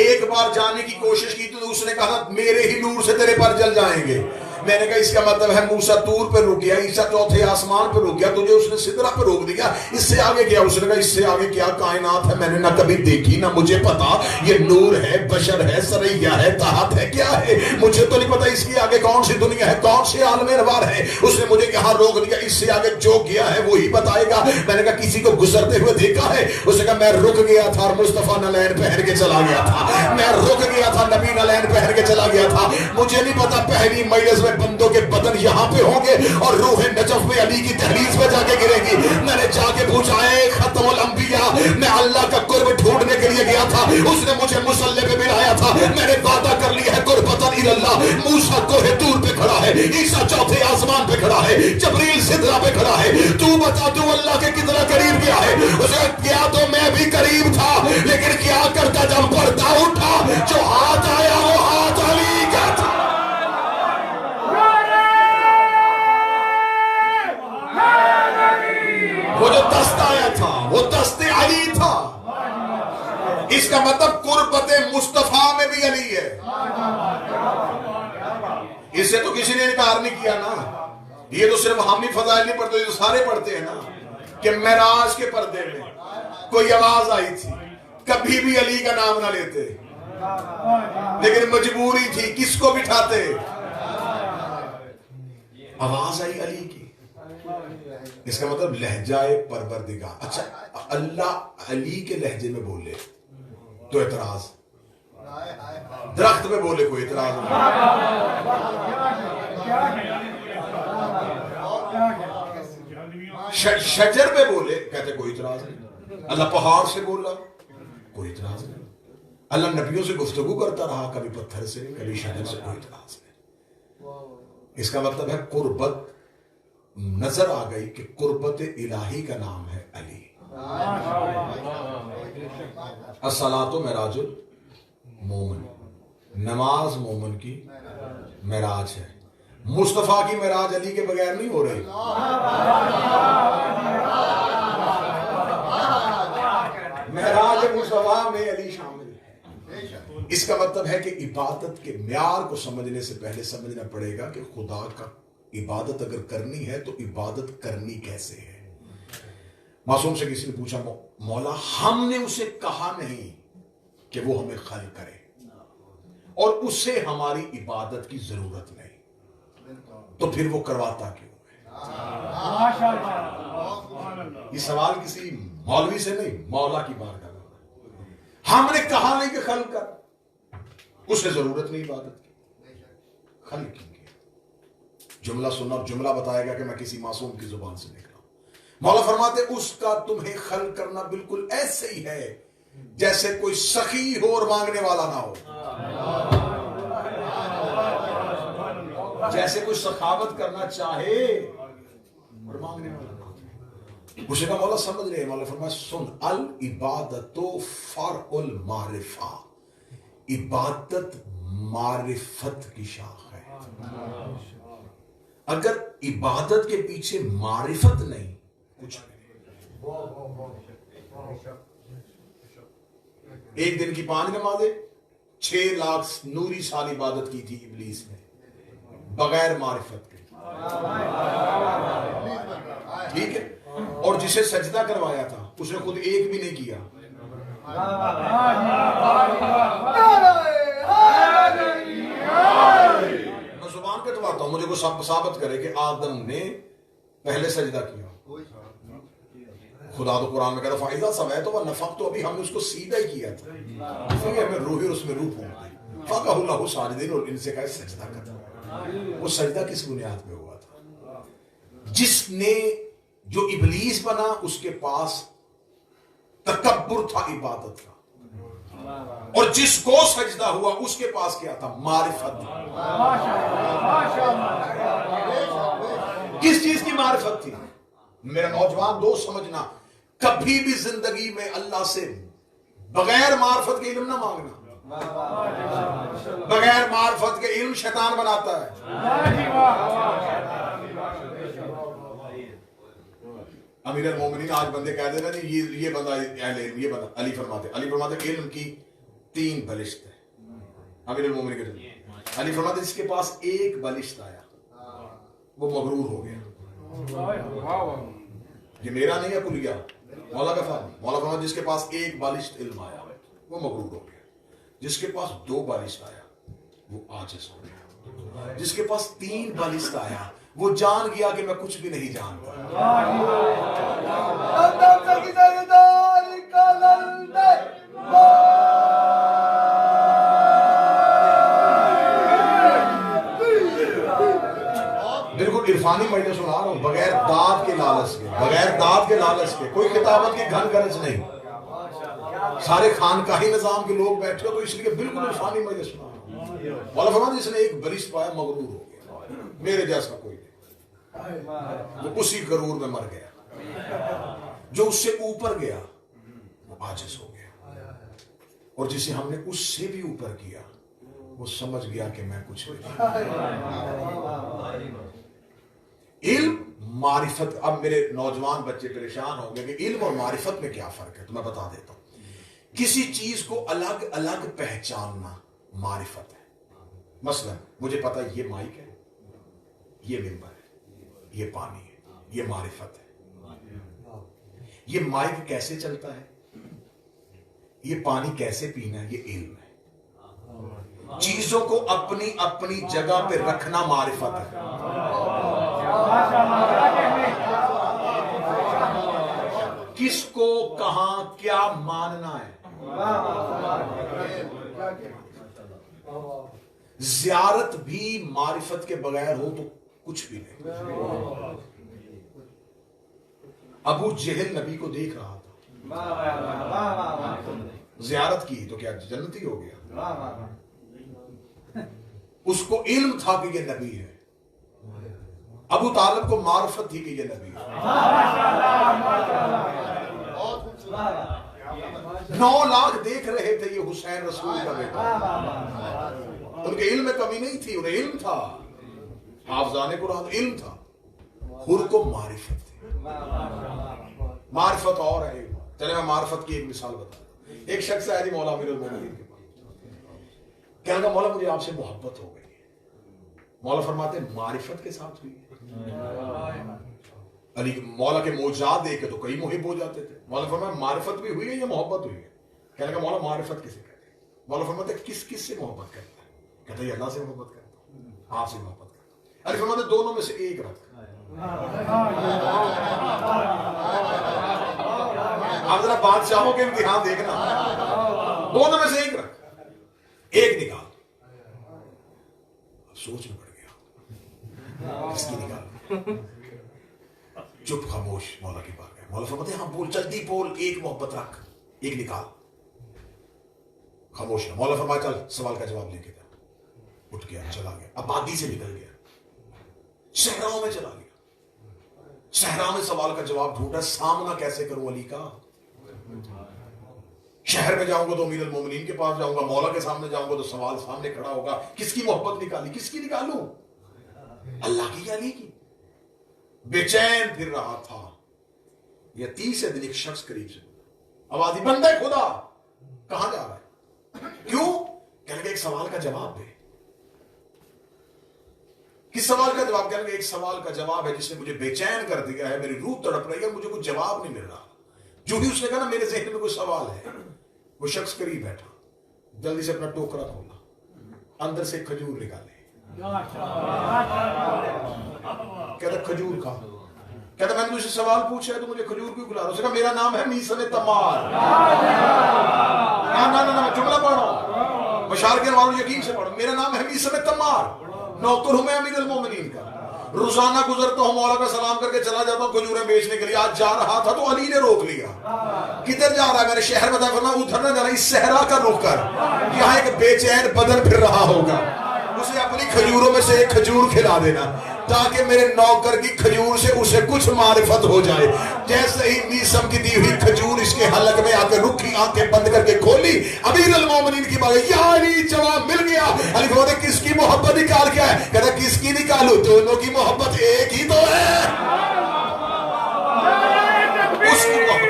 ایک بار جانے کی کوشش کی تو اس نے کہا میرے ہی نور سے تیرے پر جل جائیں گے۔ میں نے کہا اس کا مطلب ہے موسیٰ طور پہ رک گیا، عیسیٰ چوتھے آسمان پہ رک گیا، تجھے اس نے سدرہ پہ روک دیا، اس سے آگے کیا؟ اس نے کہا اس سے آگے کیا کائنات ہے میں نے نہ کبھی دیکھی نہ مجھے پتا، یہ نور ہے، بشر ہے، سریا ہے، تحت ہے، کیا ہے مجھے تو نہیں پتا، اس کی آگے کون سی دنیا ہے، کون سے عالم انوار ہے۔ اس نے مجھے یہاں روک دیا، اس سے آگے جو کیا ہے وہی بتائے گا۔ میں نے کہا کسی کو گزرتے ہوئے دیکھا ہے؟ اس نے کہا میں رک گیا تھا اور مصطفیٰ نلین پہن کے چلا گیا تھا، میں رک گیا تھا، نبی نلین پہن کے چلا گیا تھا۔ مجھے نہیں پتا پہلی مجلس میں بندوں کے بدن یہاں پہ ہوں گے اور روح نجف میں علی کی دہلیز پہ جا کے گرے گی۔ میں نے جا کے پوچھا اے ختم الانبیاء، میں اللہ کا قرب ڈھونڈنے کے لیے گیا تھا، اس نے مجھے مصلی پہ ملایا تھا، میں نے وعدہ کر لیا ہے قربتاً الی اللہ۔ موسیٰ کوہ طور پہ کھڑا ہے، عیسیٰ چوتھے آسمان پہ کھڑا ہے، جبریل سدرہ پہ کھڑا ہے، تو بتا تو اللہ کے کتنا قریب گیا ہے؟ اسے کیا تو میں بھی قریب تھا، لیکن کیا کرتا جب پردہ اٹھا جو ہاتھ آیا وہ ہاتھ علی کا تھا۔ وہ جو دست آیا تھا وہ دست علی تھا۔ اس کا مطلب قربت مصطفیٰ میں بھی علی ہے۔ اس سے تو کسی نے انکار نہیں کیا نا۔ یہ تو صرف ہم ہی فضائل نہیں پڑھتے، یہ تو سارے پڑھتے ہیں نا کہ معراج کے پردے میں کوئی آواز آئی تھی، کبھی بھی علی کا نام نہ لیتے، لیکن مجبوری تھی، کس کو بٹھاتے؟ آواز آئی علی کی۔ اس کا مطلب لہجہ پروردگار۔ اچھا اللہ علی کے لہجے میں بولے تو اعتراض، درخت میں بولے کوئی اعتراض نہیں، شجر پہ بولے کہتے کوئی اعتراض نہیں، اللہ پہاڑ سے بولا کوئی اعتراض نہیں، اللہ نبیوں سے گفتگو کرتا رہا، کبھی پتھر سے کبھی شجر سے، کوئی اعتراض نہیں۔ اس کا مطلب ہے قربت نظر آ گئی کہ قربت الہی کا نام ہے علی۔ الصلاۃ معراج المومن، نماز مومن کی معراج ہے۔ مصطفیٰ کی معراج علی کے بغیر نہیں ہو رہی۔ معراج مصطفیٰ میں علی شامل ہے۔ اس کا مطلب ہے کہ عبادت کے معیار کو سمجھنے سے پہلے سمجھنا پڑے گا کہ خدا کا عبادت اگر کرنی ہے تو عبادت کرنی کیسے ہے۔ معصوم سے کسی نے پوچھا مولا ہم نے اسے کہا نہیں کہ وہ ہمیں خلق کرے اور اسے ہماری عبادت کی ضرورت نہیں، تو پھر وہ کرواتا کیوں ہے؟ یہ سوال کسی مولوی سے نہیں، مولا کی بارگاہ میں۔ ہم نے کہا نہیں کہ خلق کر، اسے ضرورت نہیں عبادت کی، خلق کی۔ جملہ سننا اور جملہ بتائے گا کہ میں کسی معصوم کی زبان سے نکلا ہوں۔ مولا فرماتے اس کا تمہیں خلق کرنا بالکل ایسے ہی ہے جیسے کوئی سخی ہو اور مانگنے والا نہ ہو، جیسے کوئی سخاوت کرنا چاہے اور مانگنے والا نہ ہو۔ اسے کا مولا سمجھ رہے ہیں، مولا فرمایا سن العبادت فرع المعرفہ، عبادت معرفت کی شاخ ہے۔ اگر عبادت کے پیچھے معرفت نہیں کچھ نہیں۔ ایک دن کی 5 نمازیں 6 لاکھ نوری سال عبادت کی تھی ابلیس نے بغیر معرفت کے، ٹھیک ہے، اور جسے سجدہ کروایا تھا اس نے خود ایک بھی نہیں کیا۔ میں زبان کٹواتا ہوں، مجھے کو ثابت کرے کہ آدم نے پہلے سجدہ کیا۔ خدا تو قرآن میں کہتا فائدہ سویت و نفخت، تو ابھی ہم نے اس کو سیدھا ہی کیا تھا، اس لیے ہمیں روح اور اس میں روح پھونک، فقہ اللہ ساجدین، اور ان سے کہا سجدہ کرتا۔ وہ سجدہ کس بنیاد پہ ہوا تھا؟ جس نے جو ابلیس بنا اس کے پاس تکبر تھا عبادت کا، اور جس کو سجدہ ہوا اس کے پاس کیا تھا؟ معرفت۔ کس چیز کی معرفت تھی؟ میرا نوجوان دوست سمجھنا، کبھی بھی زندگی میں اللہ سے بغیر معرفت کے علم نہ مانگنا۔ بغیر معرفت کے علم شیطان بناتا ہے۔ امیر المومنین آج بندے کہہ دے رہے ہیں یہ بندہ اہل علم، یہ بندہ، علی فرماتے علم کی 3 بلشت ہے۔ امیر المومنین کہتے ہیں علی فرماتے جس کے پاس ایک بلشت آیا وہ مغرور ہو گیا۔ یہ میرا نہیں ہے کلیہ، مولا کا فرمان۔ مولا فرماتے جس کے پاس ایک بالشت علم آیا وہ مغرور ہو گیا، جس کے پاس 2 بالشت آیا وہ عاجز ہو گیا، جس کے پاس 3 بالشت آیا وہ جان گیا کہ میں کچھ بھی نہیں جانتا۔ بالکل عرفانی مجلس سنا رہا ہوں، بغیر داد کے لالچ کے، بغیر داد کے لالچ کے، کوئی خطابت کی گھن گرج نہیں، سارے خانقاہی نظام کے لوگ بیٹھے ہو، تو اس لیے بالکل عرفانی مجلس سنا رہا ہوں۔ مولا فرماتے جس نے ایک بلشت پایا مغرور ہو گیا، میرے جیسا کوئی نہیں، وہ اسی غرور میں مر گیا۔ جو اس سے اوپر گیا وہ عاجز ہو گیا، اور جسے ہم نے اس سے بھی اوپر کیا وہ سمجھ گیا کہ میں کچھ نہیں۔ علم معرفت، اب میرے نوجوان بچے پریشان ہوں گے کہ علم اور معرفت میں کیا فرق ہے، تو میں بتا دیتا ہوں۔ کسی چیز کو الگ الگ پہچاننا معرفت ہے۔ مثلا مجھے پتا یہ مائک ہے، یہ ممبر ہے، یہ پانی ہے، یہ معرفت ہے۔ یہ مائک کیسے چلتا ہے، یہ پانی کیسے پینا ہے، یہ علم ہے۔ چیزوں کو اپنی اپنی جگہ پہ رکھنا معرفت ہے۔ کس کو کہاں کیا ماننا ہے۔ زیارت بھی معرفت کے بغیر ہو تو کچھ بھی نہیں۔ ابو جہل نبی کو دیکھ رہا تھا، زیارت کی تو کیا جنتی ہو گیا؟ اس کو علم تھا کہ یہ نبی ہے، ابو طالب کو معرفت تھی کہ یہ نبی ہے۔ 9 لاکھ دیکھ رہے تھے یہ حسین رسول کا بیٹا، ان کے علم میں کمی نہیں تھی، انہیں علم تھا، حافظان قرآن علم تھا، حر کو معرفت تھی۔ معرفت اور ہے، چلے میں معرفت کی ایک مثال بتا دوں۔ ایک شخص آیا جی مولا امیر المومنین کے پاس، کہنے لگا مولا مجھے آپ سے محبت ہو گئی ہے۔ مولا فرماتے ہیں معرفت کے ساتھ ہوئی ہے؟ علی مولا کے معجزات دیکھ کے تو کئی محب ہو جاتے تھے، مولا فرمایا معرفت بھی ہوئی ہے یا محبت ہوئی ہے؟ کہنے لگا مولا معرفت کسے کہتے ہیں؟ مولا فرماتے ہیں کس کس سے محبت کرتا ہے؟ کہتا ہے اللہ سے محبت کرتا ہوں، آپ سے محبت کرتا ہوں۔ علی فرماتے ہیں دونوں میں سے ایک رکھ۔ آپ ذرا بادشاہوں کے امتحان دیکھنا، دونوں میں سے ایک رکھ، ایک نکال۔ سوچ میں پڑ گیا کس کی نکال؟ چپ خاموش مولا کے پاس گئے، مولا فرماتے ہیں ہاں بول، جلدی بول، ایک محبت رکھ، ایک نکال۔ خاموش ہے، مولا فرمایا چل سوال کا جواب لے کے جا۔ اٹھ گیا، چلا گیا، آبادی سے نکل گیا، صحراؤں میں چلا گیا، صحرا میں سوال کا جواب ڈھونڈا، سامنا کیسے کروں علی کا؟ شہر میں جاؤں گا تو امیر المومنین کے پاس جاؤں گا، مولا کے سامنے جاؤں گا تو سوال سامنے کھڑا ہوگا، کس کی محبت نکالی؟ کس کی نکالوں؟ اللہ کی یا علی کی؟ بے چین پھر رہا تھا، یہ 30 دن ایک شخص قریب سے آواز دی، بندہ خدا کہاں جا رہا ہے؟ کیوں؟ کہنے لگے ایک سوال کا جواب دے۔ کس سوال کا جواب؟ کہنے لگے ایک سوال کا جواب ہے جس نے مجھے بے چین کر دیا ہے، میری روح تڑپ رہی ہے، مجھے کوئی جواب نہیں مل رہا۔ جو بھی اس نے کہا نا میرے ذہن میں کوئی سوال ہے۔ وہ شخص قریب بیٹھا، جلدی سے اپنا ٹوکرا کھولا، اندر سے کھجور نکالے، کہتا کھجور کھا۔ کہتا میں نے تجھ سے سوال پوچھا ہے تو مجھے کھجور کیوں کھلا رہا؟ اس نے کہا میرا نام ہے میثم تمار۔ نہ جملہ پڑھو، بشار کے والوں یقین سے پڑھو، میرا نام ہے میثم تمار، نوکر ہوں میں امیر المومنین کا، روزانہ گزرتا ہوں مولا کا سلام کر کے چلا جاتا ہوں کھجوریں بیچنے کے لیے۔ آج جا رہا تھا تو علی نے روک لیا، کدھر جا رہا ہے؟ میں نے شہر بتایا، فرمایا ادھر نہ جانا، اس صحرا کا رخ کر، یہاں ایک بے چین بدن پھر رہا ہوگا، اسے اپنی کھجوروں میں سے ایک کھجور کھلا دینا تاکہ میرے نوکر کی کھجور سے اسے کچھ معرفت ہو جائے۔ جیسے ہی میثم کی دی ہوئی کھجور اس کے حلق میں آ کے رکھی آنکھیں بند کر کے کھولی، امیر المومنین کی بات یا علی جواب مل گیا۔ علی فرماتے کس کی محبت نکال کے ہے؟ کہتا کس کی نکالوں؟ دونوں کی محبت ایک ہی تو ہے، اس کی محبت۔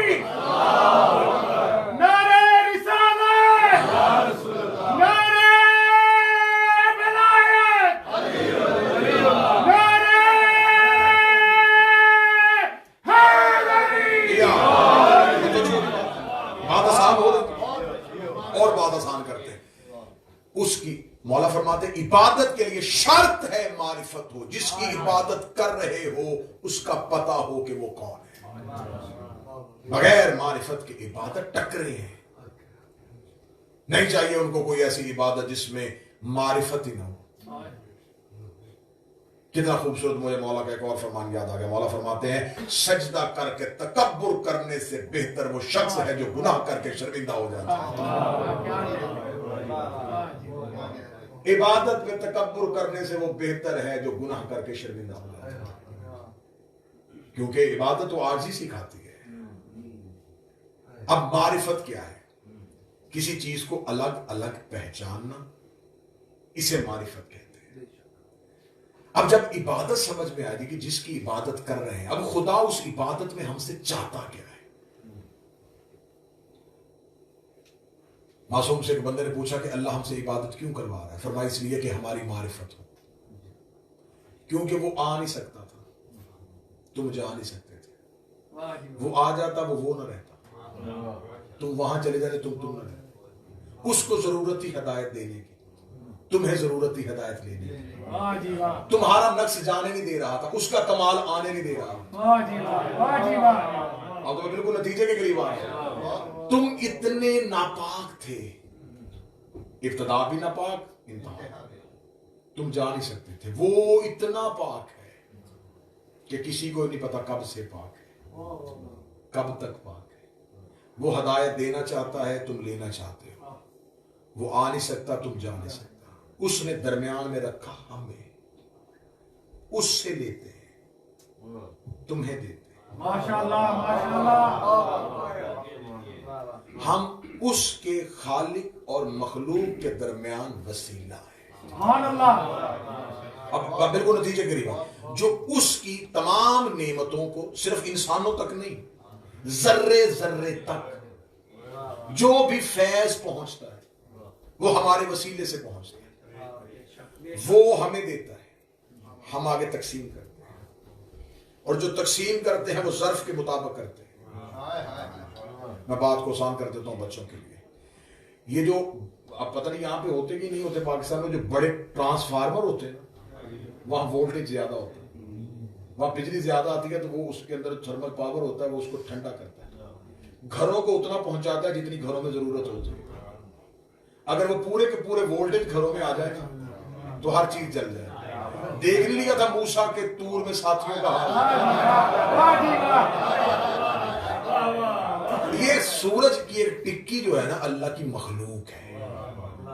اور بات آسان کرتے ہیں اس کی، مولا فرماتے ہیں عبادت کے لیے شرط ہے معرفت ہو، جس کی عبادت کر رہے ہو اس کا پتہ ہو کہ وہ کون ہے۔ بغیر معرفت کی عبادت ٹکرے ہیں، نہیں چاہیے ان کو کوئی ایسی عبادت جس میں معرفت ہی نہ ہو۔ کتنا خوبصورت مجھے مولا کا ایک اور فرمان یاد آ گیا، مولا فرماتے ہیں سجدہ کر کے تکبر کرنے سے بہتر وہ شخص ہے جو گناہ کر کے شرمندہ ہو جاتا ہے۔ عبادت میں تکبر کرنے سے وہ بہتر ہے جو گناہ کر کے شرمندہ ہو جاتا ہے، کیونکہ عبادت تو عاجزی سکھاتی ہے۔ اب معرفت کیا ہے؟ کسی چیز کو الگ الگ پہچاننا، اسے معرفت کہتے ہیں۔ اب جب عبادت سمجھ میں آئے گی کہ جس کی عبادت کر رہے ہیں، اب خدا اس عبادت میں ہم سے چاہتا کیا ہے؟ معصوم سے ایک بندے نے پوچھا کہ اللہ ہم سے عبادت کیوں کروا رہا ہے؟ فرمایا اس لیے کہ ہماری معرفت ہو، کیونکہ وہ آ نہیں سکتا تھا، تم جا نہیں سکتے تھے، وہ آ جاتا وہ نہ رہتا، تم وہاں چلے جاتے تم نہ رہتے، اس کو ضرورت تھی ہدایت دینے کی، تمہیں ضرورت تھی ہدایت لینے کی، تمہارا نقص جانے نہیں دے رہا تھا، اس کا کمال آنے نہیں دے رہا۔ اب تو بالکل نتیجے کے قریب آئے، تم اتنے ناپاک تھے، ابتدا بھی ناپاک، انتہا تم جا نہیں سکتے تھے، وہ اتنا پاک ہے کہ کسی کو نہیں پتا کب سے پاک ہے۔ کب تک پاک ہے؟ وہ ہدایت دینا چاہتا ہے، تم لینا چاہتے ہو، وہ آ نہیں سکتا، تم جا نہیں سکتا، اس نے درمیان میں رکھا ہمیں، اس سے لیتے ہیں، تمہیں دیتے ہیں، ماشاءاللہ ماشاءاللہ، ہم اس کے خالق اور مخلوق کے درمیان وسیلہ ہیں۔ سبحان اللہ۔ اب بالکل نتیجے قریب ہے، جو اس کی تمام نعمتوں کو صرف انسانوں تک نہیں، ذرے ذرے تک جو بھی فیض پہنچتا ہے وہ ہمارے وسیلے سے پہنچتا ہے، وہ ہمیں دیتا ہے، ہم آگے تقسیم کرتے ہیں، اور جو تقسیم کرتے ہیں وہ ظرف کے مطابق کرتے ہیں۔ میں بات کو آسان کر دیتا ہوں بچوں کے لیے، یہ جو اب پتہ نہیں یہاں پہ ہوتے کہ نہیں ہوتے، پاکستان میں جو بڑے ٹرانسفارمر ہوتے ہیں وہاں وولٹیج زیادہ ہوتا ہے، وہاں بجلی زیادہ آتی ہے تو وہ اس کے اندر تھرمل پاور ہوتا ہے، وہ اس کو ٹھنڈا کرتا ہے، گھروں کو اتنا پہنچاتا ہے جتنی گھروں میں ضرورت ہوتی ہے۔ اگر وہ پورے کے پورے وولٹیج گھروں میں آ جائے نا تو ہر چیز جل جائے۔ دیکھ نہیں لیا تھا موسیٰ کے طور میں ساتھیوں کا حال، یہ سورج کی ایک ٹکی جو ہے نا اللہ کی مخلوق ہے،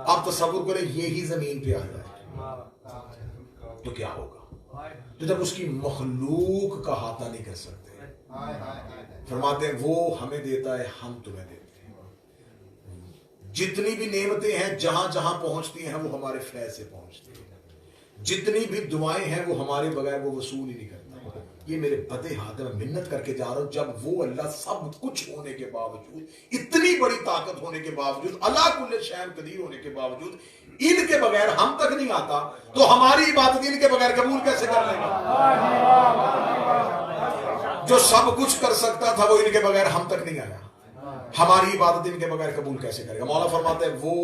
آپ تصور کریں یہی زمین پہ آ جائے تو کیا ہوگا؟ تو جب اس کی مخلوق کا احاطہ نہیں کر سکتے، فرماتے ہیں وہ ہمیں دیتا ہے، ہم تمہیں دیتے ہیں۔ جتنی بھی نعمتیں ہیں جہاں جہاں پہنچتی ہیں وہ ہمارے فیض سے پہنچتی ہیں، جتنی بھی دعائیں ہیں وہ ہمارے بغیر وہ وصول ہی نہیں کرتا۔ یہ میرے بدے ہاتھ میں منت کر کے جا رہا ہوں، جب وہ اللہ سب کچھ ہونے کے باوجود، اتنی بڑی طاقت ہونے کے باوجود، اللہ کل شیء قدیر ہونے کے باوجود ان کے بغیر ہم تک نہیں آتا تو ہماری عبادت ان کے بغیر قبول کیسے کر لے گا؟ جو سب کچھ کر سکتا تھا وہ ان کے بغیر ہم تک نہیں آیا، ہماری عبادت ان کے بغیر قبول کیسے کرے گا؟ مولا فرماتے ہیں وہ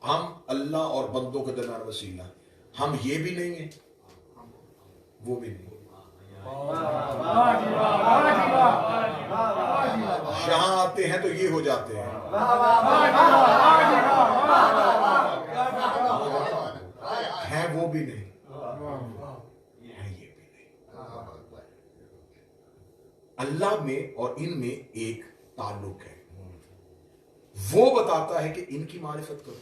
ہم اللہ اور بندوں کے درمیان وسیلہ، ہم یہ بھی نہیں ہیں وہ بھی نہیں، یہاں آتے ہیں تو یہ ہو جاتے ہیں، ہیں وہ بھی نہیں، ہیں یہ بھی نہیں۔ اللہ میں اور ان میں ایک تعلق ہے، وہ بتاتا ہے کہ ان کی معرفت کرو،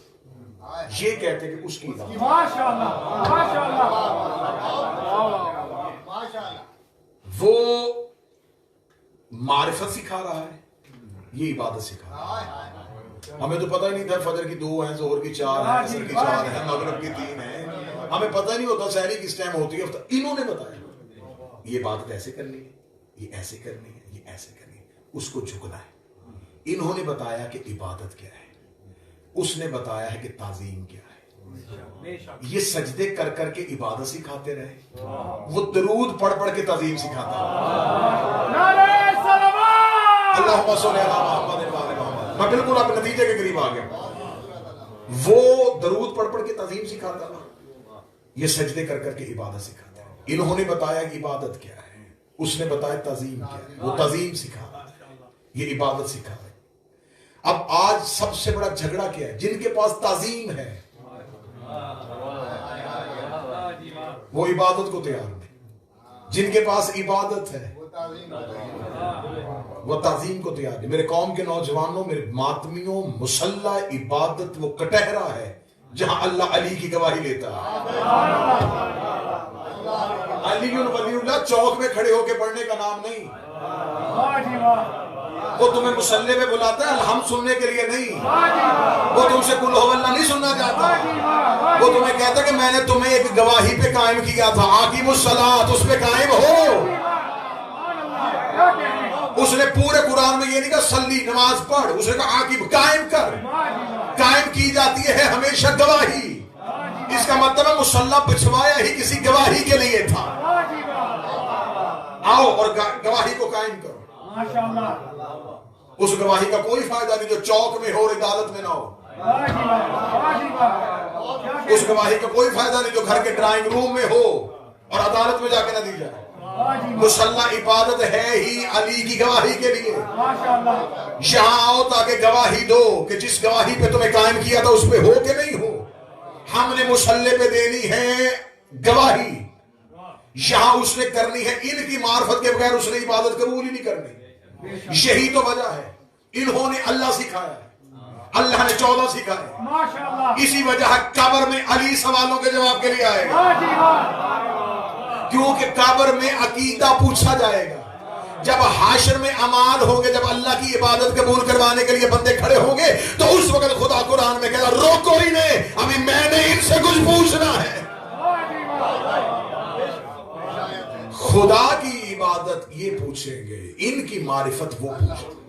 یہ کہتے ہیں کہ اس کی عبادت۔ ماشاءاللہ ماشاءاللہ، وہ معرفت سکھا رہا ہے، یہ عبادت سکھا رہا ہے۔ ہمیں تو پتہ ہی نہیں تھا فجر کی 2 ہیں، ظہر کی 4 ہیں، عصر کی 4 ہیں، مغرب کی 3 ہیں، ہمیں پتہ نہیں ہوتا سحری کس ٹائم ہوتی ہے، انہوں نے بتایا یہ عبادت ایسے کرنی ہے، یہ ایسے کرنی ہے، یہ ایسے کرنی ہے، اس کو جھکنا ہے۔ انہوں نے بتایا کہ عبادت کیا ہے، اس نے بتایا ہے کہ تعظیم کیا ہے۔ یہ سجدے کر کر کے عبادت سکھاتے رہے، وہ درود پڑھ پڑھ کے تعظیم سکھاتا ہے۔ اللہم صلی علی محمد و آل محمد، میں بالکل آپ نتیجے کے قریب آ گیا۔ وہ درود پڑھ پڑھ کے تعظیم سکھاتا ہے، یہ سجدے کر کر کے عبادت سکھاتا ہے۔ انہوں نے بتایا کہ عبادت کیا ہے، اس نے بتایا تعظیم کیا ہے، وہ تعظیم سکھا رہا ہے، یہ عبادت سکھا رہا ہے۔ اب آج سب سے بڑا جھگڑا کیا ہے؟ جن کے پاس تعظیم ہے وہ عبادت کو تیار نہیں، جن کے پاس عبادت ہے وہ تعظیم کو تیار نہیں۔ میرے قوم کے نوجوانوں، میرے ماتمیوں، مسلح عبادت وہ کٹہرا ہے جہاں اللہ علی کی گواہی لیتا ہے۔ علی ولی اللہ چوک میں کھڑے ہو کے پڑھنے کا نام نہیں، وہ تمہیں مسلح میں بلاتا ہے الحمد سننے کے لیے نہیں، وہ تم سے قل ہو اللہ نہیں سننا چاہتا، وہ تمہیں کہتا ہے کہ میں نے تمہیں ایک گواہی پہ قائم کیا تھا، عاقم الصلاۃ، اس پہ قائم ہو۔ اس نے پورے قرآن میں یہ نہیں کہا صلی نماز پڑھ، اس نے کہا عاقب قائم کر، قائم کی جاتی ہے ہمیشہ گواہی، اس کا مطلب ہے مصلی بچھوایا ہی کسی گواہی کے لیے تھا۔ آؤ اور گواہی کو قائم کرو۔ اس گواہی کا کوئی فائدہ نہیں جو چوک میں ہو اور عدالت میں نہ ہو، اس گواہی کا کوئی فائدہ نہیں جو گھر کے ڈرائنگ روم میں ہو اور عدالت میں جا کے نہ دی جائے۔ مسلح عبادت ہے ہی علی کی گواہی کے لیے، یہاں آؤ تاکہ گواہی دو کہ جس گواہی پہ تمہیں قائم کیا تھا اس پہ ہو کہ نہیں ہو۔ ہم نے مسلح پہ دینی ہے گواہی، یہاں اس نے کرنی ہے ان کی معرفت کے بغیر اس نے عبادت قبول ہی نہیں کرنی. یہی تو وجہ ہے. انہوں نے اللہ سکھایا ہے, اللہ نے 14 سکھائے. ماشاءاللہ. اسی وجہ قبر میں علی سوالوں کے جواب کے لیے آئے گا, کیونکہ قبر میں عقیدہ پوچھا جائے گا. جب حاشر میں اعمال ہوں گے, جب اللہ کی عبادت قبول کروانے کے لیے بندے کھڑے ہوں گے, تو اس وقت خدا قرآن میں کہتا روکو ہی نہیں, ابھی میں نے ان سے کچھ پوچھنا ہے. خدا کی عبادت یہ پوچھیں گے, ان کی معرفت وہ پوچھیں گے.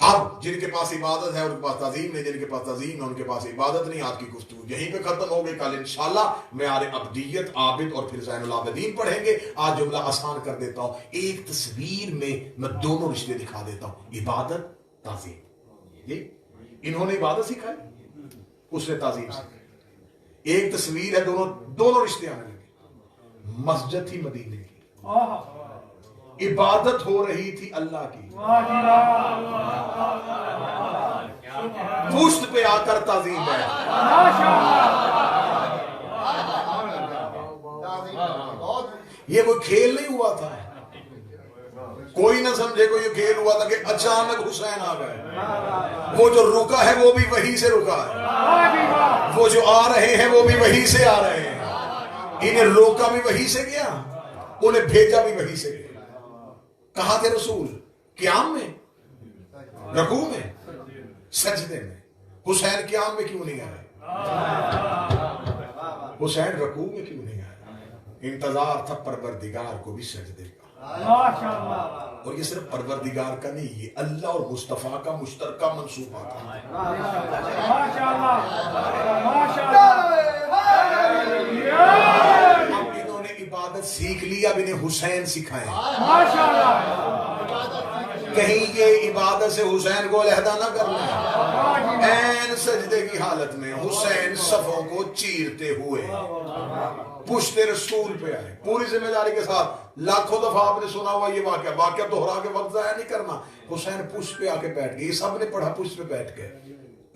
اب جن کے پاس عبادت ہے ان کے پاس تعظیم نہیں, جن کے پاس تعظیم ہے ان کے پاس عبادت نہیں. آج کی گفتگو یہیں پہ ختم ہو گئی. کل انشاءاللہ معیار ابدیت, عابد اور پھر زین العابدین پڑھیں گے. آج جملہ آسان کر دیتا ہوں, ایک تصویر میں دونوں رشتے دکھا دیتا ہوں, عبادت تعظیم. یہ انہوں نے عبادت سکھائی, اس نے تعظیم سکھائی. ایک تصویر ہے, دونوں رشتے آنے لگے. مسجد تھی مدینے کی, عبادت ہو رہی تھی اللہ کی, پشت پہ آ کر تعظیم ہے. یہ کوئی کھیل نہیں ہوا تھا, کوئی نہ سمجھے کوئی یہ کھیل ہوا تھا کہ اچانک حسین آ گئے. وہ جو رکا ہے وہ بھی وہیں سے رکا ہے, وہ جو آ رہے ہیں وہ بھی وہیں سے آ رہے ہیں. انہیں روکا بھی وہیں سے گیا, انہیں بھیجا بھی وہیں سے گیا. کہاں تھے رسول؟ قیام میں, رکوع میں, سجدے میں. حسین قیام میں کیوں نہیں آئے؟ حسین رکوع میں کیوں نہیں آئے؟ انتظار تھا پروردگار کو بھی سجدے کا. اور یہ صرف پروردگار کا نہیں, یہ اللہ اور مصطفیٰ کا مشترکہ منصوبہ تھا. اب انہوں نے عبادت سیکھ لی, اب انہیں حسین سکھائیں. کہیں یہ عبادت سے حسین کو علیحدہ نہ کرنا. این سجدے کی حالت میں حسین صفوں کو چیرتے ہوئے پشت رسول پہ آئے, پوری ذمہ داری کے ساتھ. لاکھوں دفعہ آپ نے سنا ہوا یہ واقعہ دہرا کے وقت ضائع نہیں کرنا. حسین پشت پہ آ کے بیٹھ گئے, یہ سب نے پڑھا پشت پہ بیٹھ گئے.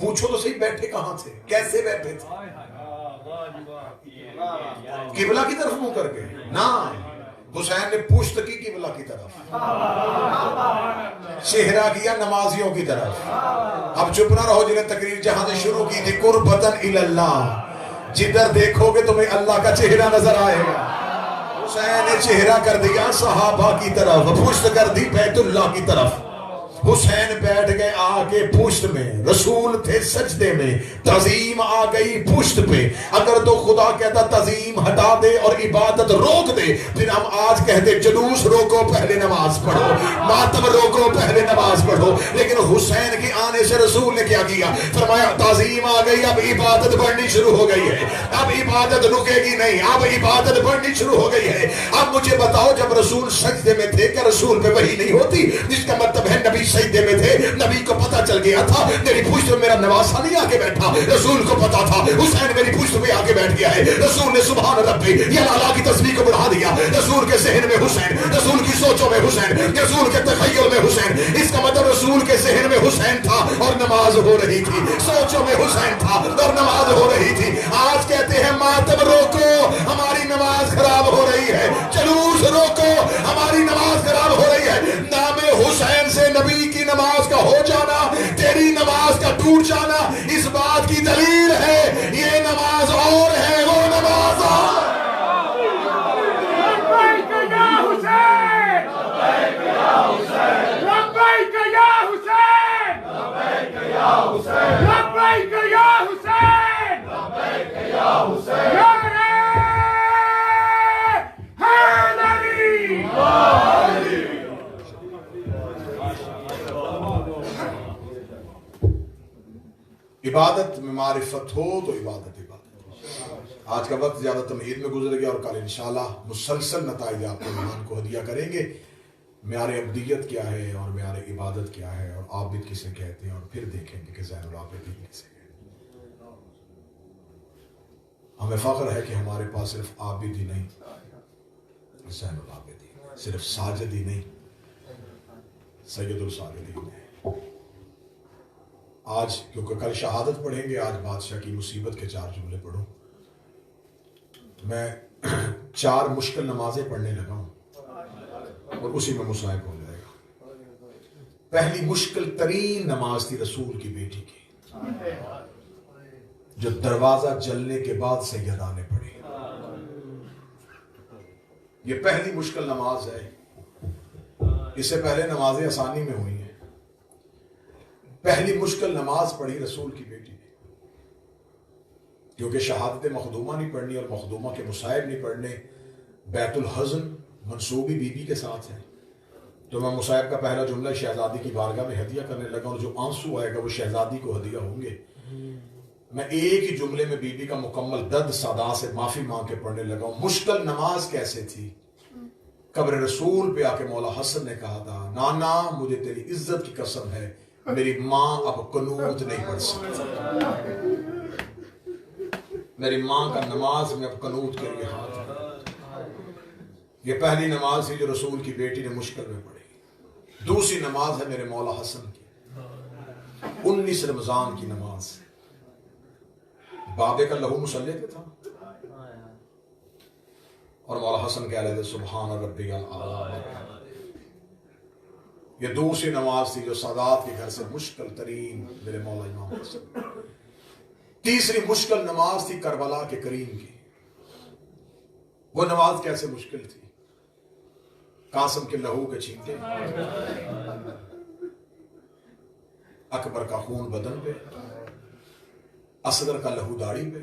پوچھو تو صحیح بیٹھے کہاں تھے, کیسے بیٹھے تھے؟ قبلہ کی طرف منہ کر کے نا, حسین نے پشت کی قبلہ کی طرف, چہرہ کیا نمازیوں کی طرف. اب چپ نہ رہو جنہیں تقریر جہاں سے شروع کی تھی, قربتاً الی اللہ, جدھر دیکھو گے تمہیں اللہ کا چہرہ نظر آئے گا. حسین نے چہرہ کر دیا صحابہ کی طرف, پشت کر دی بیت اللہ کی طرف. حسین بیٹھ گئے آ کے پشت میں, رسول تھے سجدے میں, تعظیم آ گئی پشت پہ. اگر تو خدا کہتا تعظیم ہٹا دے اور عبادت روک دے, پھر ہم آج کہتے جلوس روکو پہلے نماز پڑھو, ماتم روکو پہلے نماز پڑھو. لیکن حسین کے آنے سے رسول نے کیا کیا؟ فرمایا تعظیم آ گئی, اب عبادت بڑھنی شروع ہو گئی ہے, اب عبادت رکے گی نہیں, اب عبادت بڑھنی شروع ہو گئی ہے. اب مجھے بتاؤ, جب رسول سجدے میں تھے کیا رسول پہ وحی نہیں ہوتی؟ جس کا مطلب ہے نبی سجدے میں تھے, نبی کو پتا چل گیا تھا میری پشت میں میرا نواسا نہیں آ کے بیٹھا. رسول کو پتا تھا حسین میری پشت پہ آ کے بیٹھ گیا ہے. رسول نے سبحان ربی یا اللہ کی تسبیح کو بڑھا دیا. رسول کے ذہن میں حسین, رسول کی سوچوں میں حسین, رسول کے تخیل میں حسین. اس کا مطلب رسول کے ذہن میں حسین تھا اور نماز ہو رہی تھی, سوچوں میں حسین تھا اور نماز ہو رہی تھی. آج کہتے ہیں ماتم روکو, ہماری نماز خراب ہو رہی ہے. جلوس روکو, ہماری نماز خراب ہو رہی ہے. نام حسین سے نبی کی نماز کا ہو جانا, تیری نماز کا ٹوٹ جانا, اس بات کی دلیل ہے یہ نماز اور ہے, وہ نماز اور. لبیک یا حسین, لبیک یا حسین, لبیک یا حسین, لبیک یا حسین, لبیک یا حسین, یا حیدری. عبادت میں معرفت ہو تو عبادت. آج کا وقت زیادہ تمہید میں گزر گیا, اور کل انشاءاللہ مسلسل نتائج آپ کے مہمان کو ہدیہ کریں گے. معیار ابدیت کیا ہے اور معیار عبادت کیا ہے, اور عابد کسے کہتے ہیں, اور پھر دیکھیں گے کہ زین العابدین کسے کہتے ہیں. ہمیں فخر ہے کہ ہمارے پاس صرف عابد ہی نہیں, زین العابدین, صرف ساجد ہی نہیں, سید الساجدین ہے. آج کیونکہ کل شہادت پڑھیں گے, آج بادشاہ کی مصیبت کے 4 جملے پڑھو. میں 4 مشکل نمازیں پڑھنے لگا ہوں اور اسی میں مصائب ہو جائے گا۔ پہلی مشکل ترین نماز تھی رسول کی بیٹی کی، جو دروازہ جلنے کے بعد سیدہ نے پڑھی۔ یہ پہلی مشکل نماز ہے، اس سے پہلے نمازیں آسانی میں ہوئی ہیں۔ پہلی مشکل نماز پڑھی رسول کی بیٹی نے، کیونکہ شہادت مخدومہ نہیں پڑھنی اور مخدومہ کے مصائب نہیں پڑھنے، بیت الحزن منصوبی بی بی کے ساتھ ہے۔ تو میں مصائب کا پہلا جملہ شہزادی کی بارگاہ میں ہدیہ کرنے لگا، اور جو آنسو آئے گا وہ شہزادی کو ہدیہ ہوں گے۔ میں ایک ہی جملے میں بی بی کا مکمل درد صدا سے معافی مانگ کے پڑھنے لگا ہوں۔ مشکل نماز کیسے تھی؟ قبر رسول پہ آ کے مولا حسن نے کہا تھا، نانا مجھے تیری عزت کی قسم ہے، میری ماں اب قنوت نہیں پڑھ سکتی، میری ماں کا نماز میں اب قنوت کے لیے ہاتھ ہے۔ یہ پہلی نماز تھی جو رسول کی بیٹی نے مشکل میں پڑھی۔ دوسری نماز ہے میرے مولا حسن کی، 19 رمضان کی نماز۔ بابے کا لہو مسلح پہ تھا اور مولا حسن کہہ رہے تھے سبحان ربی الاعلی۔ یہ دوسری نماز تھی جو سادات کے گھر سے مشکل ترین میرے مولا امام حسن۔ تیسری مشکل نماز تھی کربلا کے کریم کی۔ وہ نماز کیسے مشکل تھی؟ قاسم کے لہو کے چھینکے، اکبر کا خون بدن پہ، اصغر کا لہو داڑھی پہ،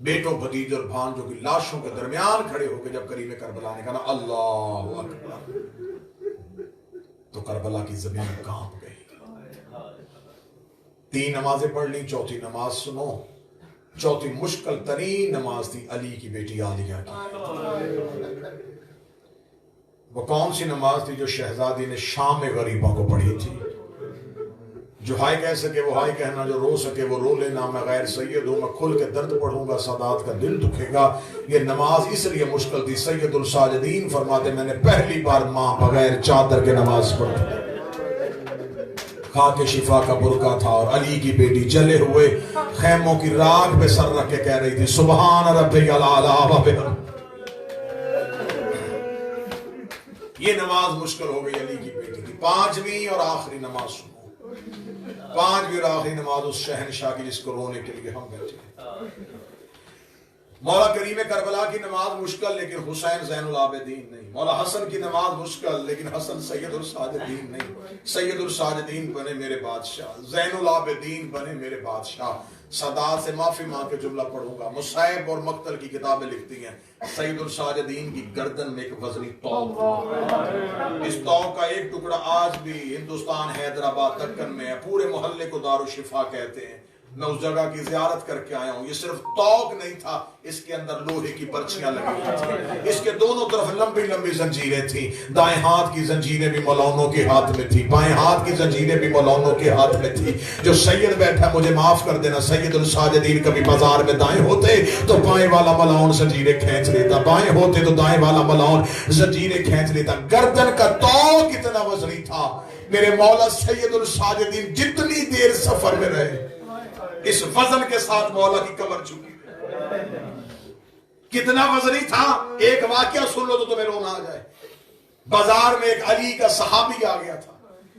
بیٹوں بھتیجے اور بھانجوں کی لاشوں کے درمیان کھڑے ہو کے جب کریم کربلا نے کہا اللہ اکبر، تو کربلا کی زمین کانپ گئی۔ 3 نمازیں پڑھ لی، چوتھی نماز سنو۔ چوتھی مشکل ترین نماز تھی علی کی بیٹی عالیہ کی۔ وہ کون سی نماز تھی جو شہزادی نے شام میں غریبوں کو پڑھی تھی؟ جو ہائے کہہ سکے وہ ہائے کہنا، جو رو سکے وہ رو لینا، میں غیر سید ہوں، میں کھل کے درد پڑھوں گا، سادات کا دل دکھے گا۔ یہ نماز اس لیے مشکل تھی، سید الساجدین فرماتے میں نے پہلی بار ماں بغیر چادر کے نماز پڑھی، خاک شفا کا برقع تھا، اور علی کی بیٹی جلے ہوئے خیموں کی راکھ پہ سر رکھ کے کہہ رہی تھی سبحان ربی الاعلی و بحمدہ۔ یہ نماز مشکل ہو گئی علی کی بیٹی کی۔ 5ویں اور آخری نماز سنو، 5ویں اور آخری نماز اس شہنشاہ کی جس کو رونے کے لیے ہم بیٹھے ہیں۔ مولا کریم کربلا کی نماز مشکل لیکن حسین زین العابدین نہیں، مولا حسن کی نماز مشکل لیکن حسن سید الساجدین نہیں، سید الساجدین بنے میرے بادشاہ، زین العابدین بنے میرے بادشاہ۔ سادات سے معافی مانگ کے جملہ پڑھوں گا۔ مصائب اور مقتل کی کتابیں لکھتی ہیں سید الساجدین کی گردن میں ایک وزنی توق، اس توق کا ایک ٹکڑا آج بھی ہندوستان حیدرآباد دکن میں ہے، پورے محلے کو دارالشفا کہتے ہیں۔ میں اس جگہ کی زیارت کر کے آیا ہوں۔ یہ صرف توق نہیں تھا، اس کے اندر لوہے کی برچیاں لگی تھیں، اس کے دونوں طرف لمبی لمبی زنجیریں تھیں۔ دائیں ہاتھ کی زنجیریں بھی مولانا کے ہاتھ میں تھی، بائیں ہاتھ کی زنجیریں بھی مولانا کے ہاتھ میں تھی۔ جو سید بیٹھا مجھے معاف کر دینا، سید الساجدین کبھی بازار میں دائیں ہوتے تو بائیں والا ملاؤن زنجیریں کھینچ لیتا، بائیں ہوتے تو دائیں والا ملاؤن زنجیریں کھینچ لیتا۔ گردن کا توق اتنا وزنی تھا، میرے مولا سید الساجدین جتنی دیر سفر میں رہے اس وزن کے ساتھ مولا کی کمر جھکی۔ کتنا وزنی تھا، ایک واقعہ سن لو تو تمہیں رونا آ جائے۔ بازار میں ایک علی کا صحابی آ گیا تھا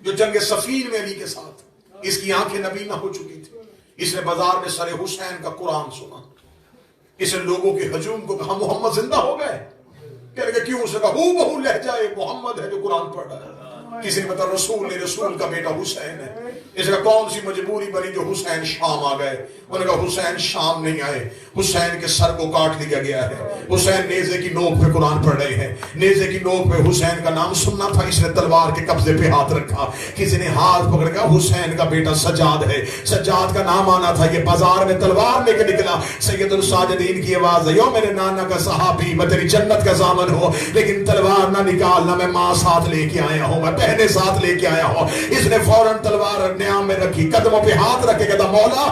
جو جنگ صفین میں علی کے ساتھ، اس کی آنکھیں نبینا ہو چکی تھی۔ اس نے بازار میں سر حسین کا قرآن سنا، اس نے لوگوں کے ہجوم کو کہا محمد زندہ ہو گئے؟ کہنے کہ کیوں؟ اس نے کہا ہو بہو لہجہ محمد ہے جو قرآن پڑھ رہا ہے۔ کسی نے بتا رسول نے، رسول کا بیٹا حسین ہے۔ اس کا کون سی مجبوری بنی جو حسین شام آ گئے؟ انہوں نے کہا حسین شام نہیں آئے، حسین کے سر کو کاٹ لیا گیا ہے، حسین نیزے کی نوک پہ قرآن پڑھ رہے ہیں، نیزے کی نوک پہ حسین کا نام سننا تھا، اس نے تلوار کے قبضے پہ ہاتھ رکھا، کسی نے ہاتھ پکڑ کر حسین کا بیٹا سجاد ہے، سجاد کا نام آنا تھا، یہ بازار میں تلوار لے کے نکلا۔ سید الساجدین کی آواز ہے، یو میرے نانا کا صحابی، میں تیری جنت کا ضامن ہوں، لیکن تلوار نہ نکالنا، میں ماں ساتھ لے کے آیا ہوں، میں بہنیں ساتھ لے کے آیا ہوں۔ اس نے فوراً تلوار نیام میں رکھی، قدموں پہ ہاتھ رکھ کے کہتا مولا